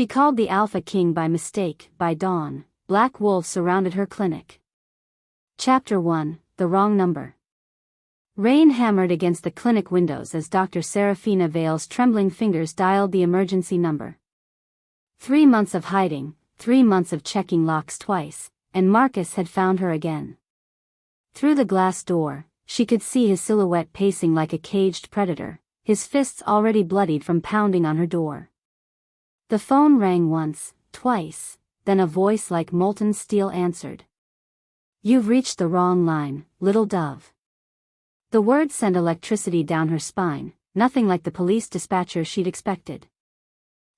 She called the Alpha King by mistake. By dawn, black wolves surrounded her clinic. Chapter 1, The Wrong Number. Rain hammered against the clinic windows as Dr. Serafina Vale's trembling fingers dialed the emergency number. 3 months of hiding, 3 months of checking locks twice, and Marcus had found her again. Through the glass door, she could see his silhouette pacing like a caged predator, his fists already bloodied from pounding on her door. The phone rang once, twice, then a voice like molten steel answered. "You've reached the wrong line, little dove." The words sent electricity down her spine, nothing like the police dispatcher she'd expected.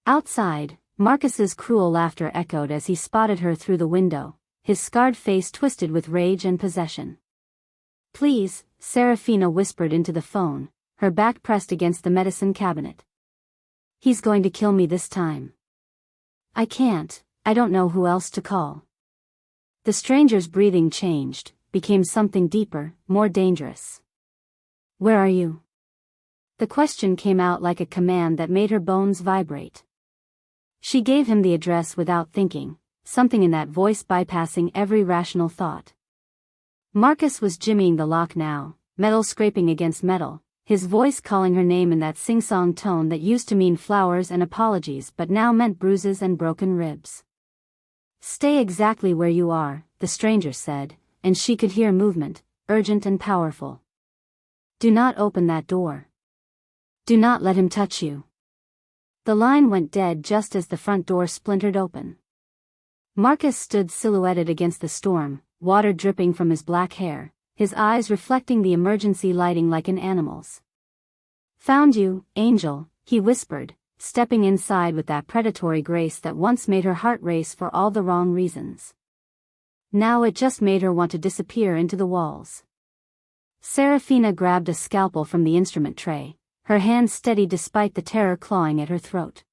Outside, Marcus's cruel laughter echoed as he spotted her through the window, his scarred face twisted with rage and possession. "Please," Serafina whispered into the phone, her back pressed against the medicine cabinet. "He's going to kill me this time. I can't, I don't know who else to call." The stranger's breathing changed, became something deeper, more dangerous. "Where are you?" The question came out like a command that made her bones vibrate. She gave him the address without thinking, something in that voice bypassing every rational thought. Marcus was jimmying the lock now, metal scraping against metal, his voice calling her name in that sing-song tone that used to mean flowers and apologies but now meant bruises and broken ribs. "Stay exactly where you are," the stranger said, and she could hear movement, urgent and powerful. "Do not open that door. Do not let him touch you." The line went dead just as the front door splintered open. Marcus stood silhouetted against the storm, water dripping from his black hair, his eyes reflecting the emergency lighting like an animal's. "Found you, Angel," he whispered, stepping inside with that predatory grace that once made her heart race for all the wrong reasons. Now it just made her want to disappear into the walls. Serafina grabbed a scalpel from the instrument tray, her hand steady despite the terror clawing at her throat.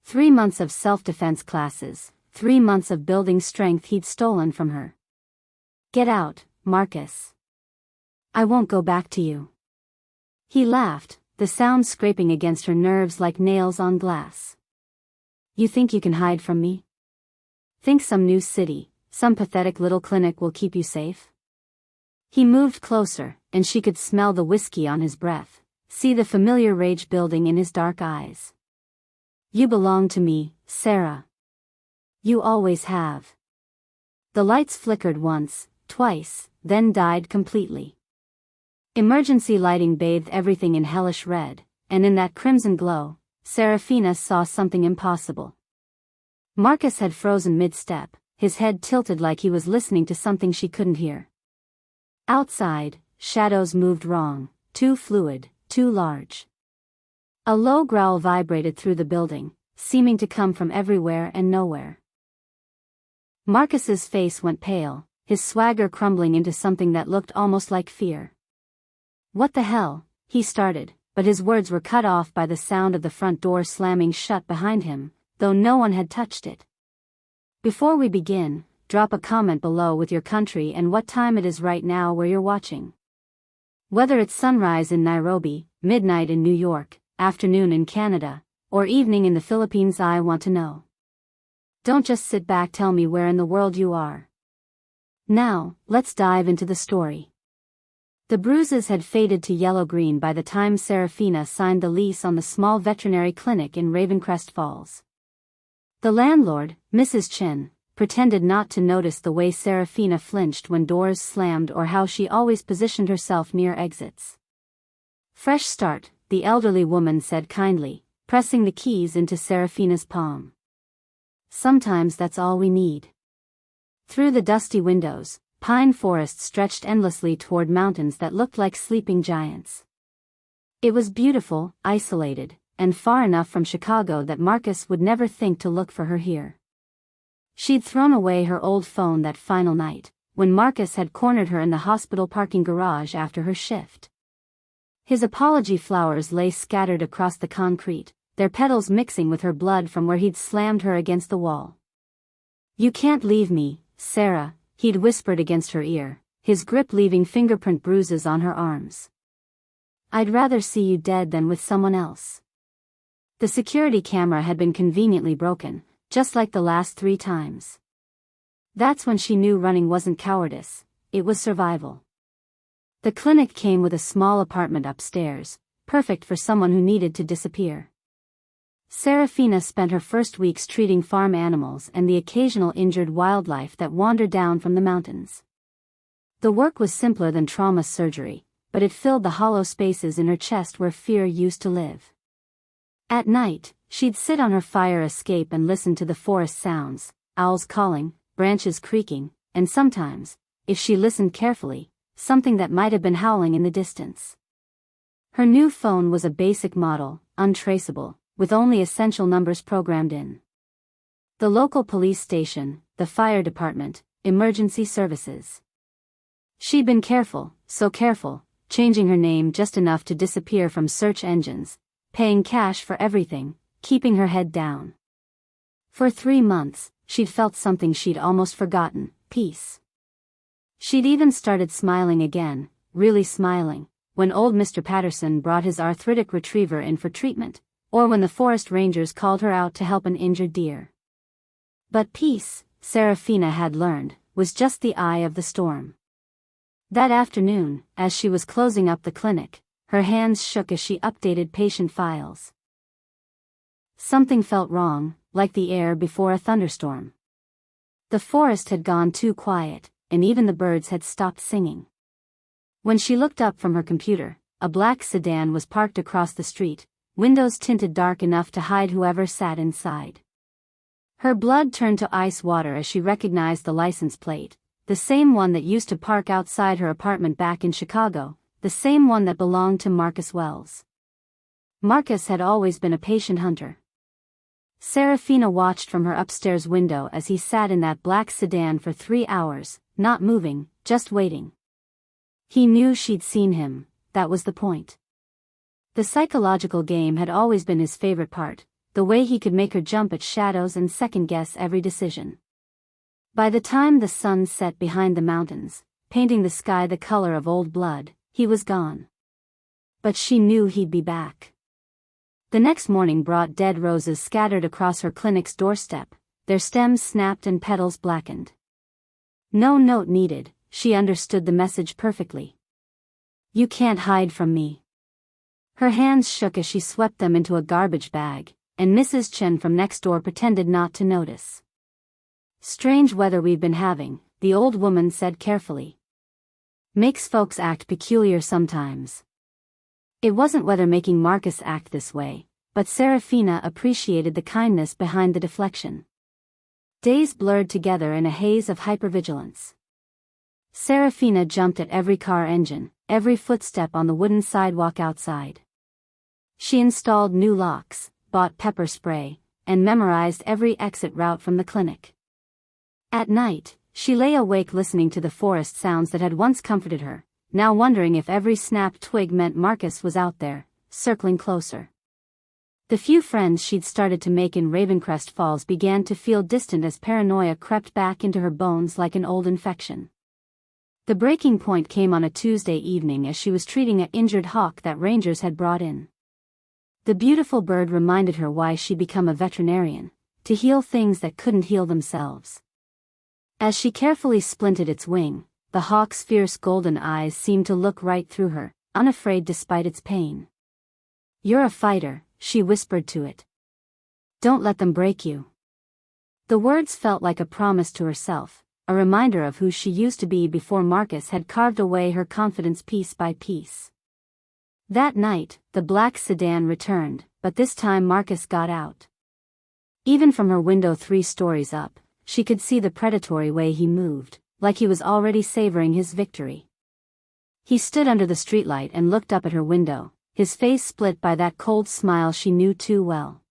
3 months of self-defense classes, 3 months of building strength he'd stolen from her. "Get out, Marcus. I won't go back to you." He laughed, the sound scraping against her nerves like nails on glass. "You think you can hide from me? Think some new city, some pathetic little clinic will keep you safe?" He moved closer, and she could smell the whiskey on his breath, see the familiar rage building in his dark eyes. "You belong to me, Sarah. You always have." The lights flickered once, twice, then died completely. Emergency lighting bathed everything in hellish red, and in that crimson glow, Serafina saw something impossible. Marcus had frozen mid-step, his head tilted like he was listening to something she couldn't hear. Outside, shadows moved wrong, too fluid, too large. A low growl vibrated through the building, seeming to come from everywhere and nowhere. Marcus's face went pale, his swagger crumbling into something that looked almost like fear. "What the hell?" he started, but his words were cut off by the sound of the front door slamming shut behind him, though no one had touched it. "Before we begin, drop a comment below with your country and what time it is right now where you're watching. Whether it's sunrise in Nairobi, midnight in New York, afternoon in Canada, or evening in the Philippines, I want to know. Don't just sit back, tell me where in the world you are." Now, let's dive into the story. The bruises had faded to yellow-green by the time Serafina signed the lease on the small veterinary clinic in Ravencrest Falls. The landlord, Mrs. Chin, pretended not to notice the way Serafina flinched when doors slammed or how she always positioned herself near exits. "Fresh start," the elderly woman said kindly, pressing the keys into Serafina's palm. "Sometimes that's all we need." Through the dusty windows, pine forests stretched endlessly toward mountains that looked like sleeping giants. It was beautiful, isolated, and far enough from Chicago that Marcus would never think to look for her here. She'd thrown away her old phone that final night, when Marcus had cornered her in the hospital parking garage after her shift. His apology flowers lay scattered across the concrete, their petals mixing with her blood from where he'd slammed her against the wall. "You can't leave me, Sarah," he'd whispered against her ear, his grip leaving fingerprint bruises on her arms. "I'd rather see you dead than with someone else." The security camera had been conveniently broken, just like the last 3 times. That's when she knew running wasn't cowardice, it was survival. The clinic came with a small apartment upstairs, perfect for someone who needed to disappear. Serafina spent her first weeks treating farm animals and the occasional injured wildlife that wandered down from the mountains. The work was simpler than trauma surgery, but it filled the hollow spaces in her chest where fear used to live. At night, she'd sit on her fire escape and listen to the forest sounds, owls calling, branches creaking, and sometimes, if she listened carefully, something that might have been howling in the distance. Her new phone was a basic model, untraceable, with only essential numbers programmed in. The local police station, the fire department, emergency services. She'd been careful, so careful, changing her name just enough to disappear from search engines, paying cash for everything, keeping her head down. For 3 months, she'd felt something she'd almost forgotten, peace. She'd even started smiling again, really smiling, when old Mr. Patterson brought his arthritic retriever in for treatment, or when the forest rangers called her out to help an injured deer. But peace, Serafina had learned, was just the eye of the storm. That afternoon, as she was closing up the clinic, her hands shook as she updated patient files. Something felt wrong, like the air before a thunderstorm. The forest had gone too quiet, and even the birds had stopped singing. When she looked up from her computer, a black sedan was parked across the street, windows tinted dark enough to hide whoever sat inside. Her blood turned to ice water as she recognized the license plate, the same one that used to park outside her apartment back in Chicago, the same one that belonged to Marcus Wells. Marcus had always been a patient hunter. Serafina watched from her upstairs window as he sat in that black sedan for 3 hours, not moving, just waiting. He knew she'd seen him, that was the point. The psychological game had always been his favorite part, the way he could make her jump at shadows and second-guess every decision. By the time the sun set behind the mountains, painting the sky the color of old blood, he was gone. But she knew he'd be back. The next morning brought dead roses scattered across her clinic's doorstep, their stems snapped and petals blackened. No note needed, she understood the message perfectly. You can't hide from me. Her hands shook as she swept them into a garbage bag, and Mrs. Chen from next door pretended not to notice. Strange weather we've been having, the old woman said carefully. Makes folks act peculiar sometimes. It wasn't weather making Marcus act this way, but Serafina appreciated the kindness behind the deflection. Days blurred together in a haze of hypervigilance. Serafina jumped at every car engine, every footstep on the wooden sidewalk outside. She installed new locks, bought pepper spray, and memorized every exit route from the clinic. At night, she lay awake listening to the forest sounds that had once comforted her, now wondering if every snapped twig meant Marcus was out there, circling closer. The few friends she'd started to make in Ravencrest Falls began to feel distant as paranoia crept back into her bones like an old infection. The breaking point came on a Tuesday evening as she was treating an injured hawk that rangers had brought in. The beautiful bird reminded her why she'd become a veterinarian, to heal things that couldn't heal themselves. As she carefully splinted its wing, the hawk's fierce golden eyes seemed to look right through her, unafraid despite its pain. You're a fighter, she whispered to it. Don't let them break you. The words felt like a promise to herself, a reminder of who she used to be before Marcus had carved away her confidence piece by piece. That night, the black sedan returned, but this time Marcus got out. Even from her window 3 stories up, she could see the predatory way he moved, like he was already savoring his victory. He stood under the streetlight and looked up at her window, his face split by that cold smile she knew too well.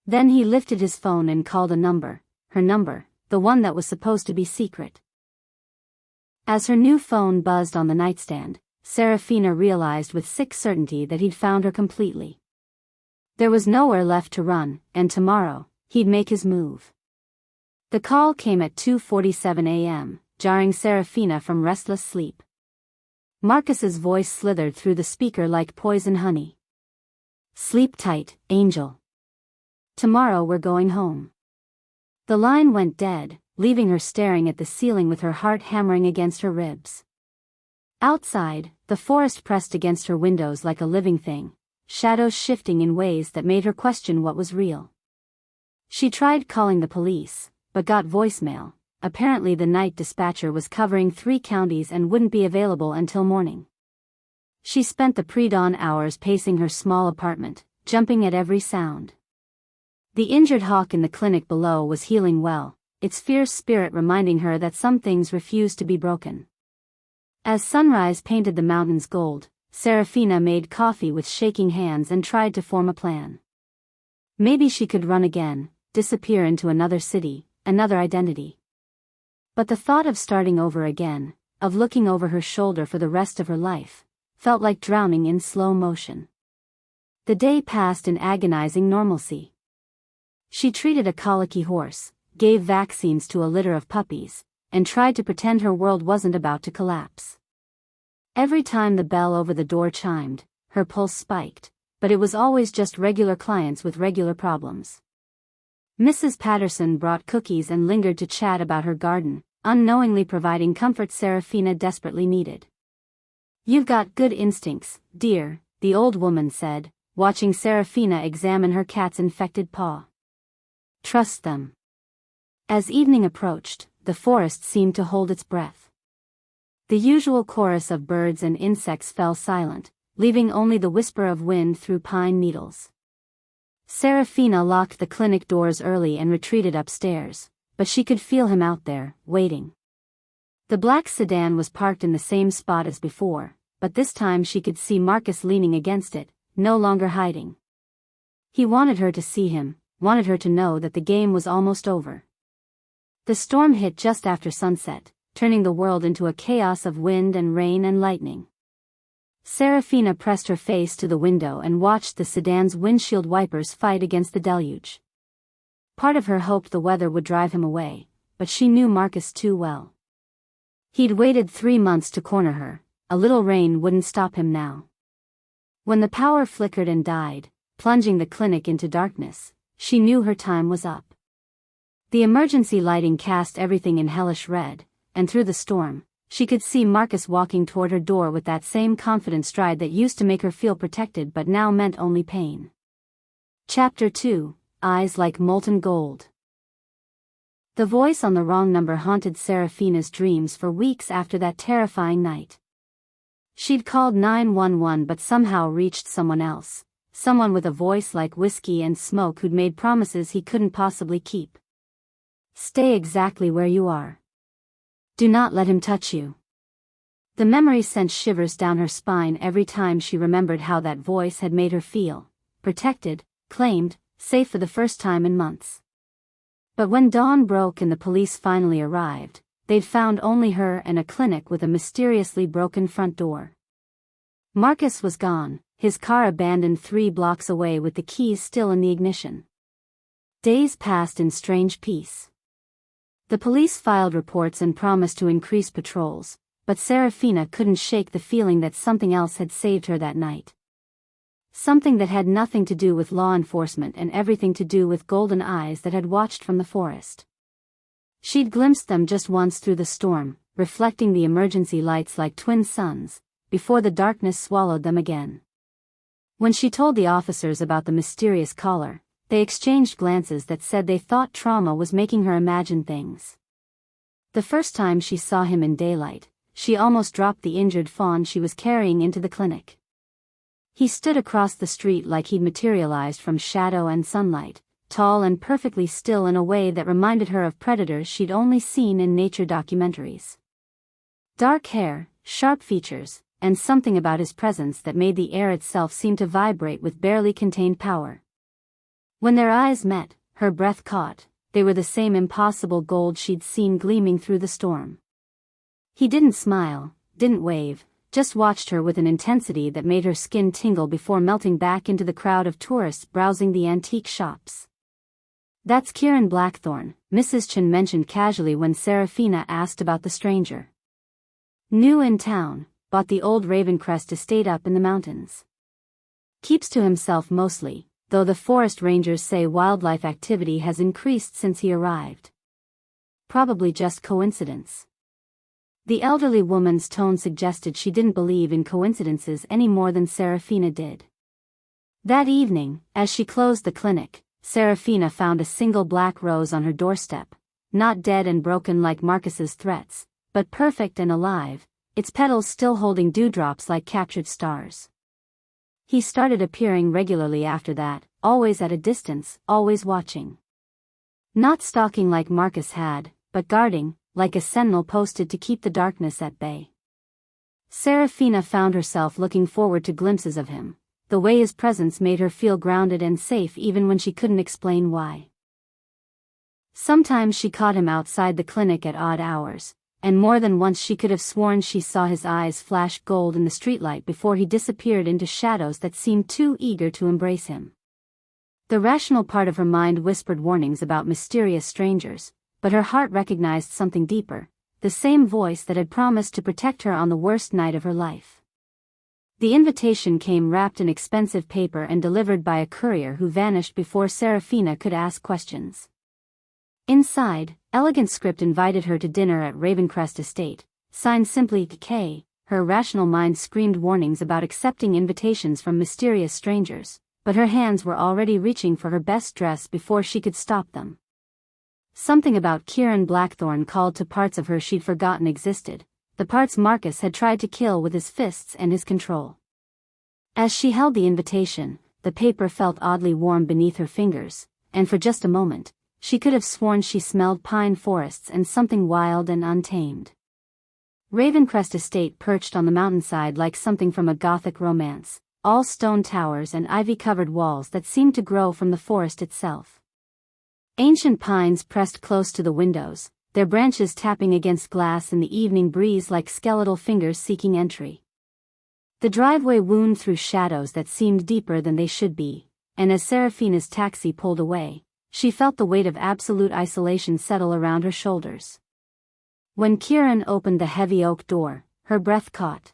Then he lifted his phone and called a number, her number, the one that was supposed to be secret. As her new phone buzzed on the nightstand, Serafina realized with sick certainty that he'd found her completely. There was nowhere left to run, and tomorrow, he'd make his move. The call came at 2:47 a.m., jarring Serafina from restless sleep. Marcus's voice slithered through the speaker like poison honey. Sleep tight, Angel. Tomorrow we're going home. The line went dead, leaving her staring at the ceiling with her heart hammering against her ribs. Outside, the forest pressed against her windows like a living thing, shadows shifting in ways that made her question what was real. She tried calling the police, but got voicemail. Apparently the night dispatcher was covering 3 counties and wouldn't be available until morning. She spent the pre-dawn hours pacing her small apartment, jumping at every sound. The injured hawk in the clinic below was healing well, its fierce spirit reminding her that some things refused to be broken. As sunrise painted the mountains gold, Serafina made coffee with shaking hands and tried to form a plan. Maybe she could run again, disappear into another city, another identity. But the thought of starting over again, of looking over her shoulder for the rest of her life, felt like drowning in slow motion. The day passed in agonizing normalcy. She treated a colicky horse, gave vaccines to a litter of puppies, and tried to pretend her world wasn't about to collapse. Every time the bell over the door chimed, her pulse spiked, but it was always just regular clients with regular problems. Mrs. Patterson brought cookies and lingered to chat about her garden, unknowingly providing comfort Serafina desperately needed. "You've got good instincts, dear," the old woman said, watching Serafina examine her cat's infected paw. "Trust them." As evening approached, the forest seemed to hold its breath. The usual chorus of birds and insects fell silent, leaving only the whisper of wind through pine needles. Serafina locked the clinic doors early and retreated upstairs, but she could feel him out there, waiting. The black sedan was parked in the same spot as before, but this time she could see Marcus leaning against it, no longer hiding. He wanted her to see him, wanted her to know that the game was almost over. The storm hit just after sunset, turning the world into a chaos of wind and rain and lightning. Serafina pressed her face to the window and watched the sedan's windshield wipers fight against the deluge. Part of her hoped the weather would drive him away, but she knew Marcus too well. He'd waited 3 months to corner her, a little rain wouldn't stop him now. When the power flickered and died, plunging the clinic into darkness, she knew her time was up. The emergency lighting cast everything in hellish red, and through the storm, she could see Marcus walking toward her door with that same confident stride that used to make her feel protected but now meant only pain. Chapter 2, Eyes Like Molten Gold. The voice on the wrong number haunted Serafina's dreams for weeks after that terrifying night. She'd called 911 but somehow reached someone else, someone with a voice like whiskey and smoke who'd made promises he couldn't possibly keep. "Stay exactly where you are. Do not let him touch you." The memory sent shivers down her spine every time she remembered how that voice had made her feel, protected, claimed, safe for the first time in months. But when dawn broke and the police finally arrived, they'd found only her and a clinic with a mysteriously broken front door. Marcus was gone, his car abandoned 3 blocks away with the keys still in the ignition. Days passed in strange peace. The police filed reports and promised to increase patrols, but Serafina couldn't shake the feeling that something else had saved her that night. Something that had nothing to do with law enforcement and everything to do with golden eyes that had watched from the forest. She'd glimpsed them just once through the storm, reflecting the emergency lights like twin suns, before the darkness swallowed them again. When she told the officers about the mysterious caller, they exchanged glances that said they thought trauma was making her imagine things. The first time she saw him in daylight, she almost dropped the injured fawn she was carrying into the clinic. He stood across the street like he'd materialized from shadow and sunlight, tall and perfectly still in a way that reminded her of predators she'd only seen in nature documentaries. Dark hair, sharp features, and something about his presence that made the air itself seem to vibrate with barely contained power. When their eyes met, her breath caught, they were the same impossible gold she'd seen gleaming through the storm. He didn't smile, didn't wave, just watched her with an intensity that made her skin tingle before melting back into the crowd of tourists browsing the antique shops. "That's Kieran Blackthorne," Mrs. Chen mentioned casually when Serafina asked about the stranger. "New in town, bought the old Ravencrest estate up in the mountains." Keeps to himself mostly, though the forest rangers say wildlife activity has increased since he arrived. Probably just coincidence. The elderly woman's tone suggested she didn't believe in coincidences any more than Serafina did. That evening, as she closed the clinic, Serafina found a single black rose on her doorstep, not dead and broken like Marcus's threats, but perfect and alive, its petals still holding dewdrops like captured stars. He started appearing regularly after that, always at a distance, always watching. Not stalking like Marcus had, but guarding, like a sentinel posted to keep the darkness at bay. Serafina found herself looking forward to glimpses of him. The way his presence made her feel grounded and safe even when she couldn't explain why. Sometimes she caught him outside the clinic at odd hours, and more than once she could have sworn she saw his eyes flash gold in the streetlight before he disappeared into shadows that seemed too eager to embrace him. The rational part of her mind whispered warnings about mysterious strangers, but her heart recognized something deeper, the same voice that had promised to protect her on the worst night of her life. The invitation came wrapped in expensive paper and delivered by a courier who vanished before Serafina could ask questions. Inside, elegant script invited her to dinner at Ravencrest Estate, signed simply K. Her rational mind screamed warnings about accepting invitations from mysterious strangers, but her hands were already reaching for her best dress before she could stop them. Something about Kieran Blackthorne called to parts of her she'd forgotten existed, the parts Marcus had tried to kill with his fists and his control. As she held the invitation, the paper felt oddly warm beneath her fingers, and for just a moment, she could have sworn she smelled pine forests and something wild and untamed. Ravencrest Estate perched on the mountainside like something from a Gothic romance, all stone towers and ivy-covered walls that seemed to grow from the forest itself. Ancient pines pressed close to the windows, their branches tapping against glass in the evening breeze like skeletal fingers seeking entry. The driveway wound through shadows that seemed deeper than they should be, and as Serafina's taxi pulled away, she felt the weight of absolute isolation settle around her shoulders. When Kieran opened the heavy oak door, her breath caught.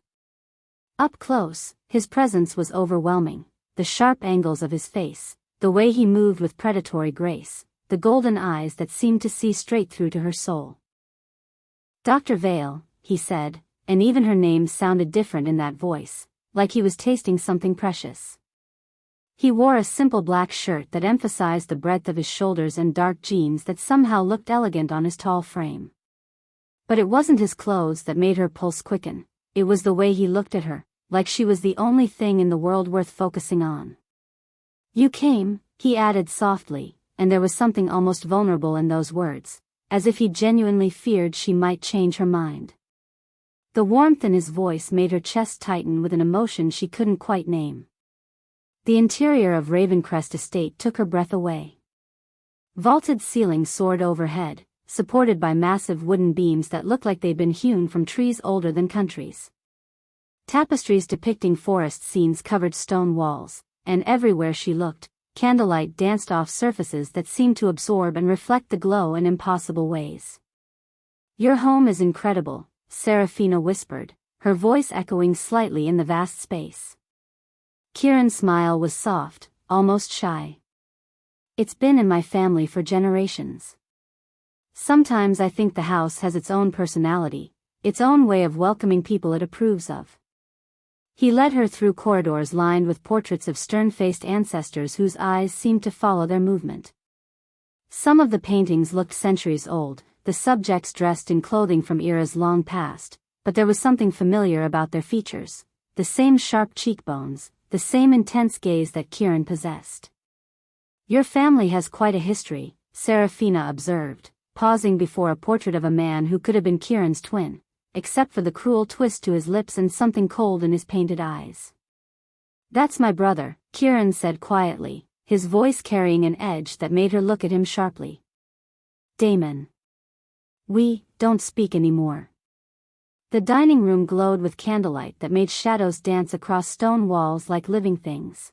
Up close, his presence was overwhelming, the sharp angles of his face, the way he moved with predatory grace, the golden eyes that seemed to see straight through to her soul. "Dr. Vale," he said, and even her name sounded different in that voice, like he was tasting something precious. He wore a simple black shirt that emphasized the breadth of his shoulders and dark jeans that somehow looked elegant on his tall frame. But it wasn't his clothes that made her pulse quicken, it was the way he looked at her, like she was the only thing in the world worth focusing on. "You came," he added softly, and there was something almost vulnerable in those words, as if he genuinely feared she might change her mind. The warmth in his voice made her chest tighten with an emotion she couldn't quite name. The interior of Ravencrest Estate took her breath away. Vaulted ceilings soared overhead, supported by massive wooden beams that looked like they'd been hewn from trees older than countries. Tapestries depicting forest scenes covered stone walls, and everywhere she looked, candlelight danced off surfaces that seemed to absorb and reflect the glow in impossible ways. "Your home is incredible," Serafina whispered, her voice echoing slightly in the vast space. Kieran's smile was soft, almost shy. "It's been in my family for generations. Sometimes I think the house has its own personality, its own way of welcoming people it approves of." He led her through corridors lined with portraits of stern-faced ancestors whose eyes seemed to follow their movement. Some of the paintings looked centuries old, the subjects dressed in clothing from eras long past, but there was something familiar about their features, the same sharp cheekbones, the same intense gaze that Kieran possessed. "Your family has quite a history," Serafina observed, pausing before a portrait of a man who could have been Kieran's twin, except for the cruel twist to his lips and something cold in his painted eyes. "That's my brother," Kieran said quietly, his voice carrying an edge that made her look at him sharply. "Damon. We don't speak anymore." The dining room glowed with candlelight that made shadows dance across stone walls like living things.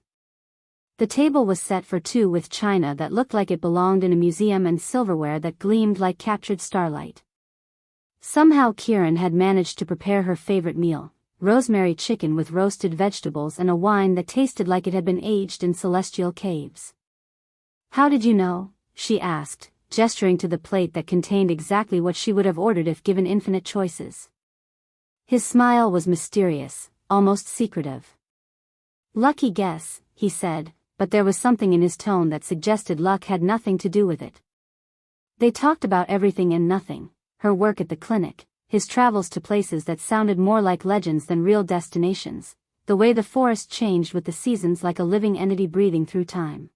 The table was set for two with china that looked like it belonged in a museum and silverware that gleamed like captured starlight. Somehow Kieran had managed to prepare her favorite meal, rosemary chicken with roasted vegetables and a wine that tasted like it had been aged in celestial caves. "How did you know?" she asked, gesturing to the plate that contained exactly what she would have ordered if given infinite choices. His smile was mysterious, almost secretive. "Lucky guess," he said, but there was something in his tone that suggested luck had nothing to do with it. They talked about everything and nothing: her work at the clinic, his travels to places that sounded more like legends than real destinations, the way the forest changed with the seasons like a living entity breathing through time.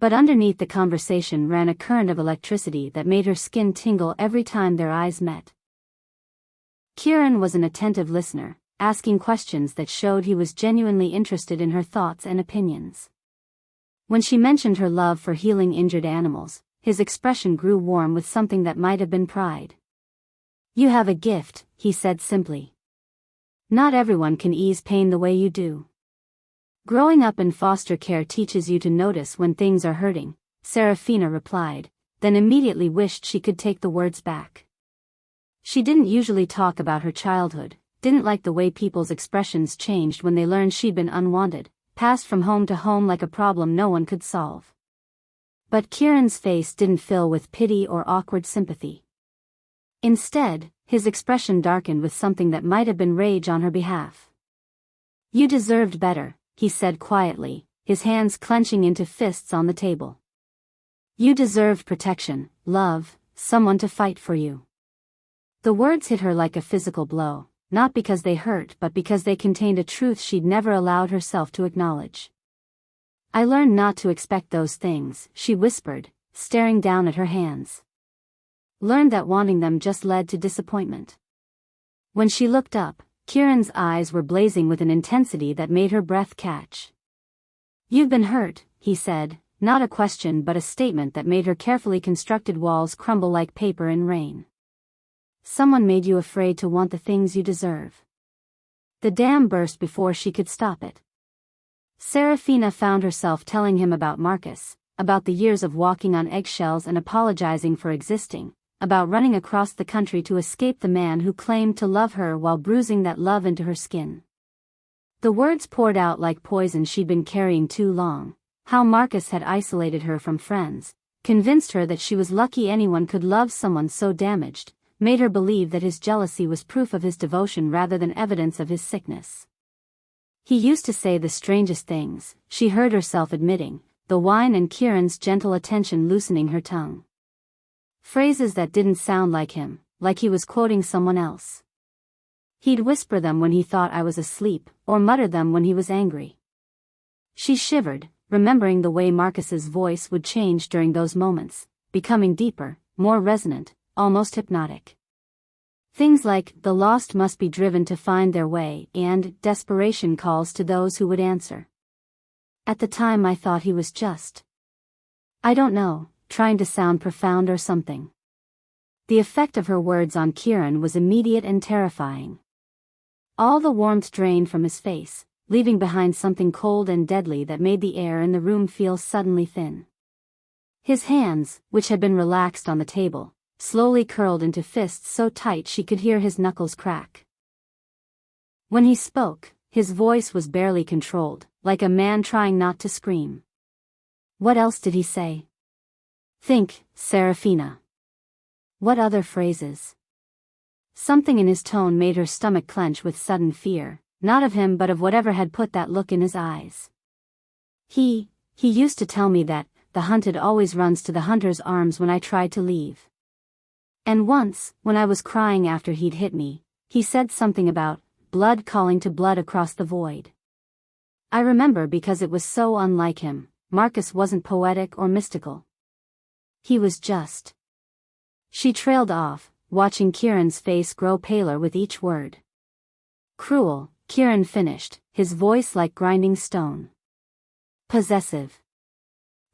But underneath the conversation ran a current of electricity that made her skin tingle every time their eyes met. Kieran was an attentive listener, asking questions that showed he was genuinely interested in her thoughts and opinions. When she mentioned her love for healing injured animals, his expression grew warm with something that might have been pride. "You have a gift," he said simply. "Not everyone can ease pain the way you do." "Growing up in foster care teaches you to notice when things are hurting," Serafina replied, then immediately wished she could take the words back. She didn't usually talk about her childhood, didn't like the way people's expressions changed when they learned she'd been unwanted, passed from home to home like a problem no one could solve. But Kieran's face didn't fill with pity or awkward sympathy. Instead, his expression darkened with something that might have been rage on her behalf. "You deserved better," he said quietly, his hands clenching into fists on the table. "You deserved protection, love, someone to fight for you." The words hit her like a physical blow, not because they hurt but because they contained a truth she'd never allowed herself to acknowledge. "I learned not to expect those things," she whispered, staring down at her hands. "Learned that wanting them just led to disappointment." When she looked up, Kieran's eyes were blazing with an intensity that made her breath catch. "You've been hurt," he said, not a question but a statement that made her carefully constructed walls crumble like paper in rain. "Someone made you afraid to want the things you deserve." The dam burst before she could stop it. Serafina found herself telling him about Marcus, about the years of walking on eggshells and apologizing for existing, about running across the country to escape the man who claimed to love her while bruising that love into her skin. The words poured out like poison she'd been carrying too long: how Marcus had isolated her from friends, convinced her that she was lucky anyone could love someone so damaged, made her believe that his jealousy was proof of his devotion rather than evidence of his sickness. He used to say the strangest things, she heard herself admitting, the wine and Kieran's gentle attention loosening her tongue. Phrases that didn't sound like him, like he was quoting someone else. He'd whisper them when he thought I was asleep, or mutter them when he was angry. She shivered, remembering the way Marcus's voice would change during those moments, becoming deeper, more resonant, almost hypnotic. Things like, "the lost must be driven to find their way," and "desperation calls to those who would answer." At the time I thought he was just, I don't know, trying to sound profound or something. The effect of her words on Kieran was immediate and terrifying. All the warmth drained from his face, leaving behind something cold and deadly that made the air in the room feel suddenly thin. His hands, which had been relaxed on the table, slowly curled into fists so tight she could hear his knuckles crack. When he spoke, his voice was barely controlled, like a man trying not to scream. "What else did he say?" "Think, Serafina." "What other phrases?" Something in his tone made her stomach clench with sudden fear, not of him but of whatever had put that look in his eyes. He used to tell me that, the hunted always runs to the hunter's arms when I tried to leave. And once, when I was crying after he'd hit me, he said something about blood calling to blood across the void. I remember because it was so unlike him. Marcus wasn't poetic or mystical. He was just. She trailed off, watching Kieran's face grow paler with each word. "Cruel," Kieran finished, his voice like grinding stone. "Possessive.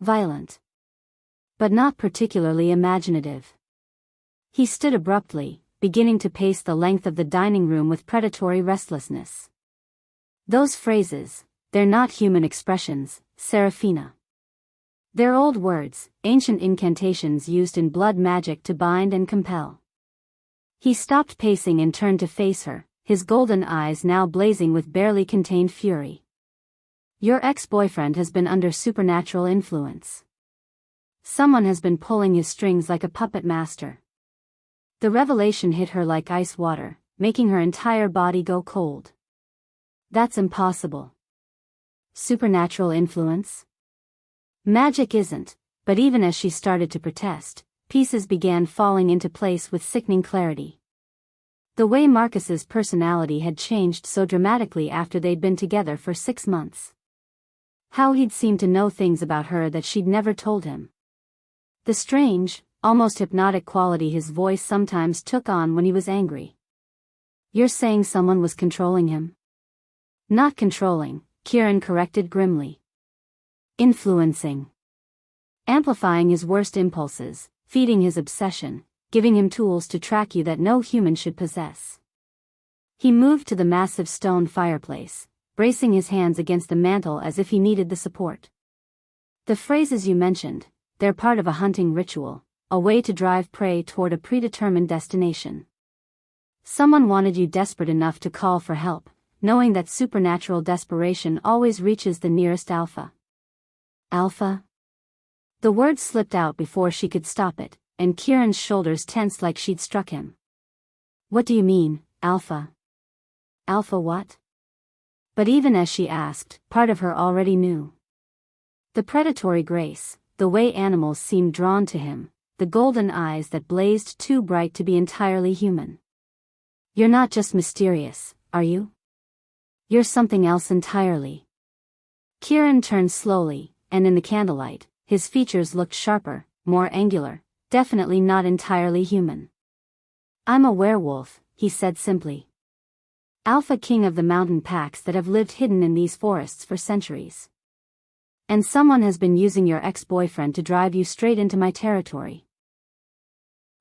Violent. But not particularly imaginative." He stood abruptly, beginning to pace the length of the dining room with predatory restlessness. "Those phrases, they're not human expressions, Serafina. They're old words, ancient incantations used in blood magic to bind and compel." He stopped pacing and turned to face her, his golden eyes now blazing with barely contained fury. Your ex-boyfriend has been under supernatural influence. Someone has been pulling his strings like a puppet master. The revelation hit her like ice water, making her entire body go cold. That's impossible. Supernatural influence? Magic isn't, but even as she started to protest, pieces began falling into place with sickening clarity. The way Marcus's personality had changed so dramatically after they'd been together for 6 months. How he'd seemed to know things about her that she'd never told him. The strange, almost hypnotic quality his voice sometimes took on when he was angry. You're saying someone was controlling him? Not controlling, Kieran corrected grimly. Influencing. Amplifying his worst impulses, feeding his obsession, giving him tools to track you that no human should possess. He moved to the massive stone fireplace, bracing his hands against the mantel as if he needed the support. The phrases you mentioned, they're part of a hunting ritual, a way to drive prey toward a predetermined destination. Someone wanted you desperate enough to call for help, knowing that supernatural desperation always reaches the nearest alpha. Alpha? The word slipped out before she could stop it, and Kieran's shoulders tensed like she'd struck him. What do you mean, alpha? Alpha what? But even as she asked, part of her already knew. The predatory grace, the way animals seemed drawn to him, the golden eyes that blazed too bright to be entirely human. You're not just mysterious, are you? You're something else entirely. Kieran turned slowly, and in the candlelight, his features looked sharper, more angular, definitely not entirely human. I'm a werewolf, he said simply. Alpha king of the mountain packs that have lived hidden in these forests for centuries. And someone has been using your ex-boyfriend to drive you straight into my territory.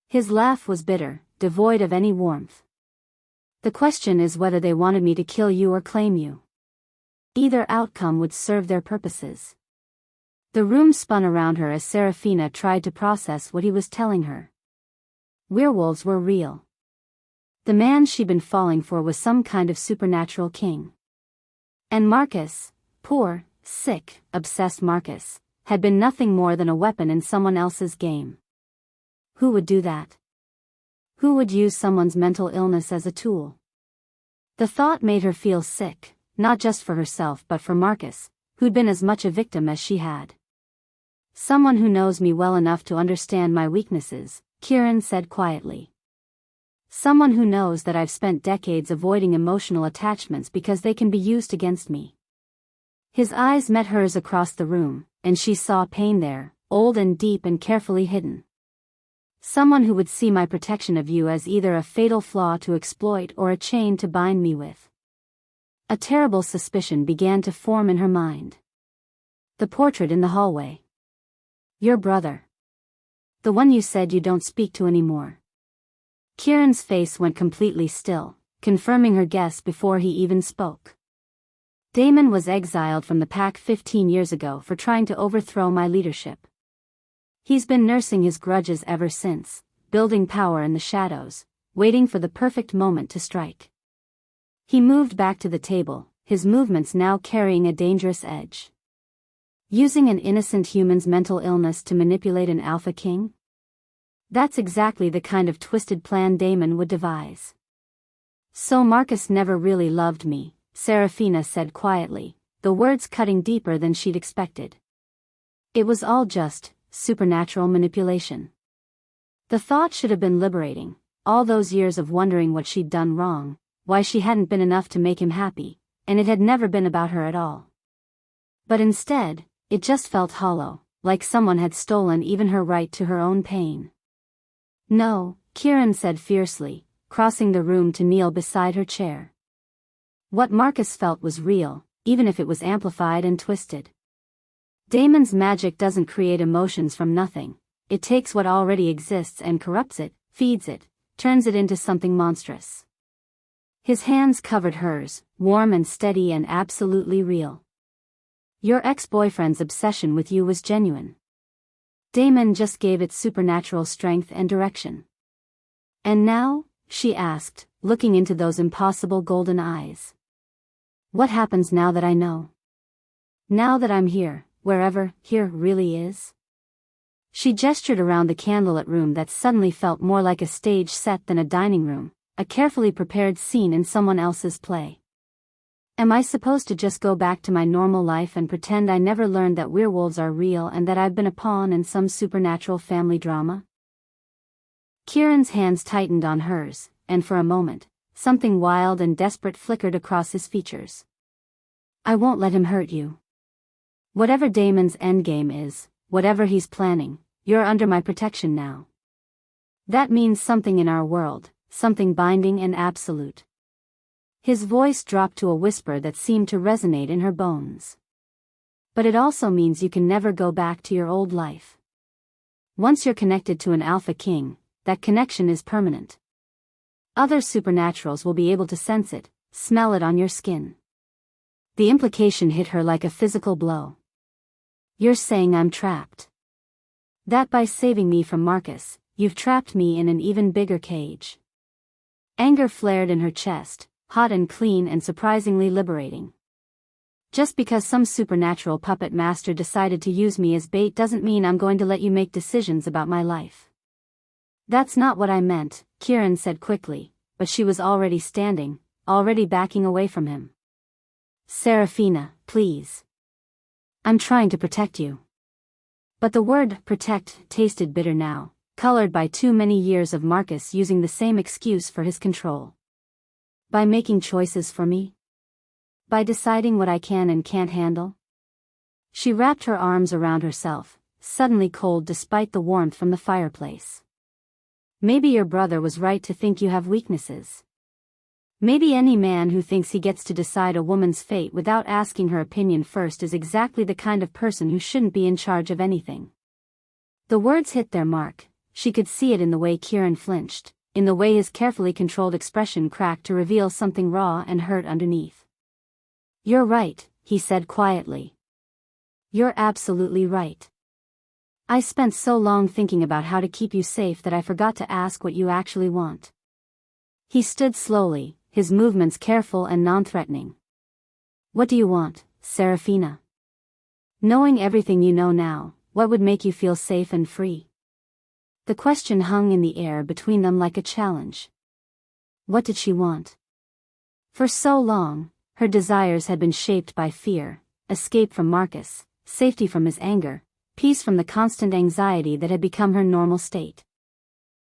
His laugh was bitter, devoid of any warmth. The question is whether they wanted me to kill you or claim you. Either outcome would serve their purposes. The room spun around her as Serafina tried to process what he was telling her. Werewolves were real. The man she'd been falling for was some kind of supernatural king. And Marcus, poor, sick, obsessed Marcus, had been nothing more than a weapon in someone else's game. Who would do that? Who would use someone's mental illness as a tool? The thought made her feel sick, not just for herself but for Marcus, who'd been as much a victim as she had. Someone who knows me well enough to understand my weaknesses, Kieran said quietly. Someone who knows that I've spent decades avoiding emotional attachments because they can be used against me. His eyes met hers across the room, and she saw pain there, old and deep and carefully hidden. Someone who would see my protection of you as either a fatal flaw to exploit or a chain to bind me with. A terrible suspicion began to form in her mind. The portrait in the hallway. Your brother. The one you said you don't speak to anymore. Kieran's face went completely still, confirming her guess before he even spoke. Damon was exiled from the pack 15 years ago for trying to overthrow my leadership. He's been nursing his grudges ever since, building power in the shadows, waiting for the perfect moment to strike. He moved back to the table, his movements now carrying a dangerous edge. Using an innocent human's mental illness to manipulate an alpha king? That's exactly the kind of twisted plan Damon would devise. So Marcus never really loved me, Serafina said quietly, the words cutting deeper than she'd expected. It was all just supernatural manipulation. The thought should have been liberating, all those years of wondering what she'd done wrong, why she hadn't been enough to make him happy, and it had never been about her at all. But instead, it just felt hollow, like someone had stolen even her right to her own pain. No, Kieran said fiercely, crossing the room to kneel beside her chair. What Marcus felt was real, even if it was amplified and twisted. Damon's magic doesn't create emotions from nothing. It takes what already exists and corrupts it, feeds it, turns it into something monstrous. His hands covered hers, warm and steady and absolutely real. Your ex-boyfriend's obsession with you was genuine. Damon just gave it supernatural strength and direction. And now, she asked, looking into those impossible golden eyes. What happens now that I know? Now that I'm here, wherever here really is? She gestured around the candlelit room that suddenly felt more like a stage set than a dining room, a carefully prepared scene in someone else's play. Am I supposed to just go back to my normal life and pretend I never learned that werewolves are real and that I've been a pawn in some supernatural family drama? Kieran's hands tightened on hers, and for a moment, something wild and desperate flickered across his features. I won't let him hurt you. Whatever Damon's endgame is, whatever he's planning, you're under my protection now. That means something in our world, something binding and absolute. His voice dropped to a whisper that seemed to resonate in her bones. But it also means you can never go back to your old life. Once you're connected to an Alpha King, that connection is permanent. Other supernaturals will be able to sense it, smell it on your skin. The implication hit her like a physical blow. You're saying I'm trapped. That by saving me from Marcus, you've trapped me in an even bigger cage. Anger flared in her chest, hot and clean and surprisingly liberating. Just because some supernatural puppet master decided to use me as bait doesn't mean I'm going to let you make decisions about my life. That's not what I meant, Kieran said quickly, but she was already standing, already backing away from him. Serafina, please. I'm trying to protect you. But the word protect tasted bitter now, colored by too many years of Marcus using the same excuse for his control. By making choices for me? By deciding what I can and can't handle? She wrapped her arms around herself, suddenly cold despite the warmth from the fireplace. Maybe your brother was right to think you have weaknesses. Maybe any man who thinks he gets to decide a woman's fate without asking her opinion first is exactly the kind of person who shouldn't be in charge of anything. The words hit their mark. She could see it in the way Kieran flinched, in the way his carefully controlled expression cracked to reveal something raw and hurt underneath. You're right, he said quietly. You're absolutely right. I spent so long thinking about how to keep you safe that I forgot to ask what you actually want. He stood slowly, his movements careful and non-threatening. What do you want, Serafina? Knowing everything you know now, what would make you feel safe and free? The question hung in the air between them like a challenge. What did she want? For so long, her desires had been shaped by fear, escape from Marcus, safety from his anger, peace from the constant anxiety that had become her normal state.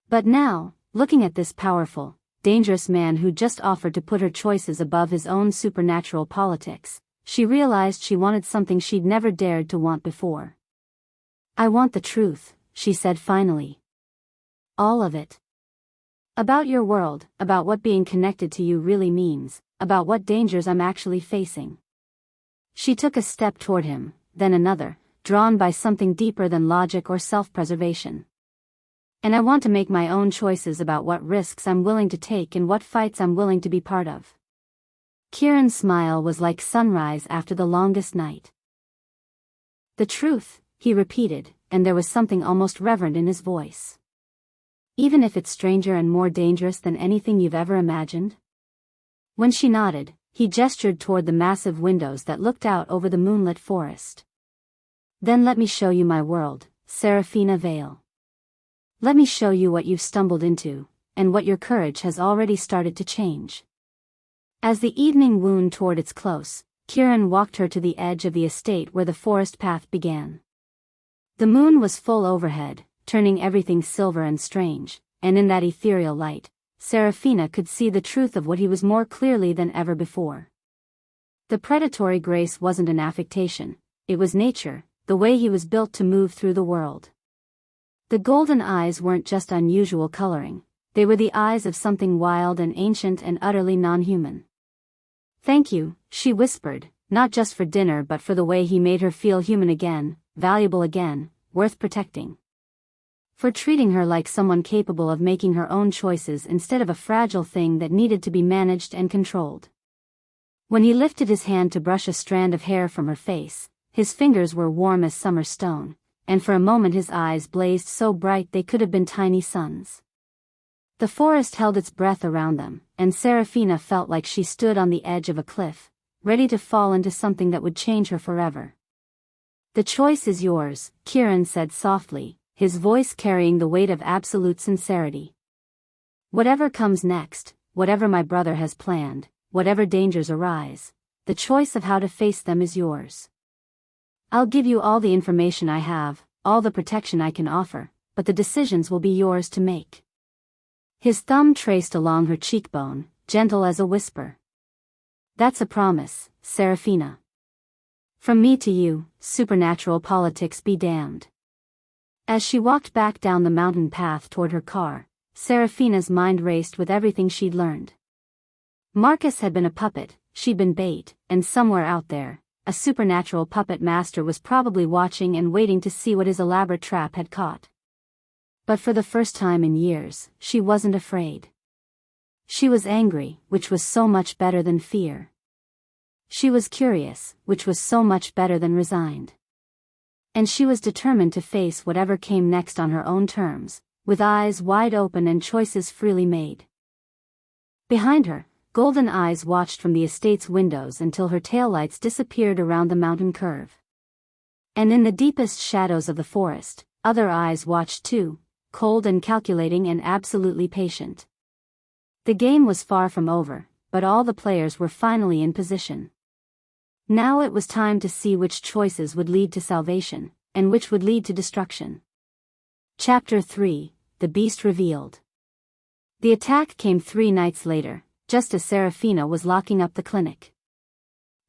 But now, looking at this powerful, dangerous man who just offered to put her choices above his own supernatural politics, she realized she wanted something she'd never dared to want before. I want the truth, she said finally. All of it. About your world, about what being connected to you really means, about what dangers I'm actually facing. She took a step toward him, then another, drawn by something deeper than logic or self-preservation. And I want to make my own choices about what risks I'm willing to take and what fights I'm willing to be part of. Kieran's smile was like sunrise after the longest night. The truth, he repeated, and there was something almost reverent in his voice. Even if it's stranger and more dangerous than anything you've ever imagined? When she nodded, he gestured toward the massive windows that looked out over the moonlit forest. Then let me show you my world, Serafina Vale. Let me show you what you've stumbled into, and what your courage has already started to change. As the evening wound toward its close, Kieran walked her to the edge of the estate where the forest path began. The moon was full overhead, turning everything silver and strange, and in that ethereal light, Serafina could see the truth of what he was more clearly than ever before. The predatory grace wasn't an affectation, it was nature, the way he was built to move through the world. The golden eyes weren't just unusual coloring, they were the eyes of something wild and ancient and utterly non-human. Thank you, she whispered, not just for dinner but for the way he made her feel human again, valuable again, worth protecting. For treating her like someone capable of making her own choices instead of a fragile thing that needed to be managed and controlled. When he lifted his hand to brush a strand of hair from her face, his fingers were warm as summer stone, and for a moment his eyes blazed so bright they could have been tiny suns. The forest held its breath around them, and Serafina felt like she stood on the edge of a cliff, ready to fall into something that would change her forever. "The choice is yours," Kieran said softly, his voice carrying the weight of absolute sincerity. "Whatever comes next, whatever my brother has planned, whatever dangers arise, the choice of how to face them is yours. I'll give you all the information I have, all the protection I can offer, but the decisions will be yours to make." His thumb traced along her cheekbone, gentle as a whisper. "That's a promise, Serafina. From me to you, supernatural politics be damned." As she walked back down the mountain path toward her car, Serafina's mind raced with everything she'd learned. Marcus had been a puppet, she'd been bait, and somewhere out there, a supernatural puppet master was probably watching and waiting to see what his elaborate trap had caught. But for the first time in years, she wasn't afraid. She was angry, which was so much better than fear. She was curious, which was so much better than resigned. And she was determined to face whatever came next on her own terms, with eyes wide open and choices freely made. Behind her, golden eyes watched from the estate's windows until her taillights disappeared around the mountain curve. And in the deepest shadows of the forest, other eyes watched too, cold and calculating and absolutely patient. The game was far from over, but all the players were finally in position. Now it was time to see which choices would lead to salvation, and which would lead to destruction. Chapter 3, The Beast Revealed. The attack came 3 nights later, just as Serafina was locking up the clinic.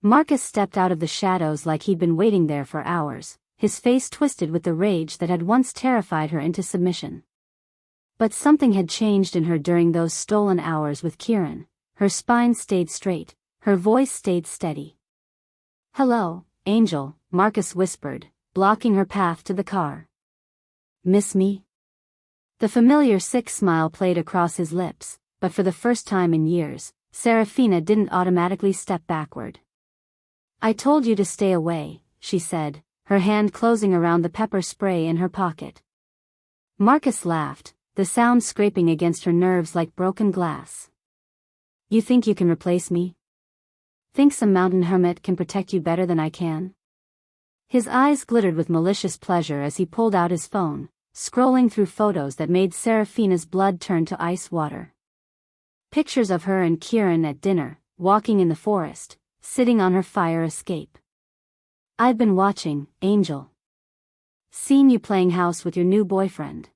Marcus stepped out of the shadows like he'd been waiting there for hours, his face twisted with the rage that had once terrified her into submission. But something had changed in her during those stolen hours with Kieran. Her spine stayed straight, her voice stayed steady. "Hello, Angel," Marcus whispered, blocking her path to the car. "Miss me?" The familiar sick smile played across his lips, but for the first time in years, Serafina didn't automatically step backward. "I told you to stay away," she said, her hand closing around the pepper spray in her pocket. Marcus laughed, the sound scraping against her nerves like broken glass. "You think you can replace me? Think some mountain hermit can protect you better than I can?" His eyes glittered with malicious pleasure as he pulled out his phone, scrolling through photos that made Serafina's blood turn to ice water. Pictures of her and Kieran at dinner, walking in the forest, sitting on her fire escape. "I've been watching, Angel. Seen you playing house with your new boyfriend.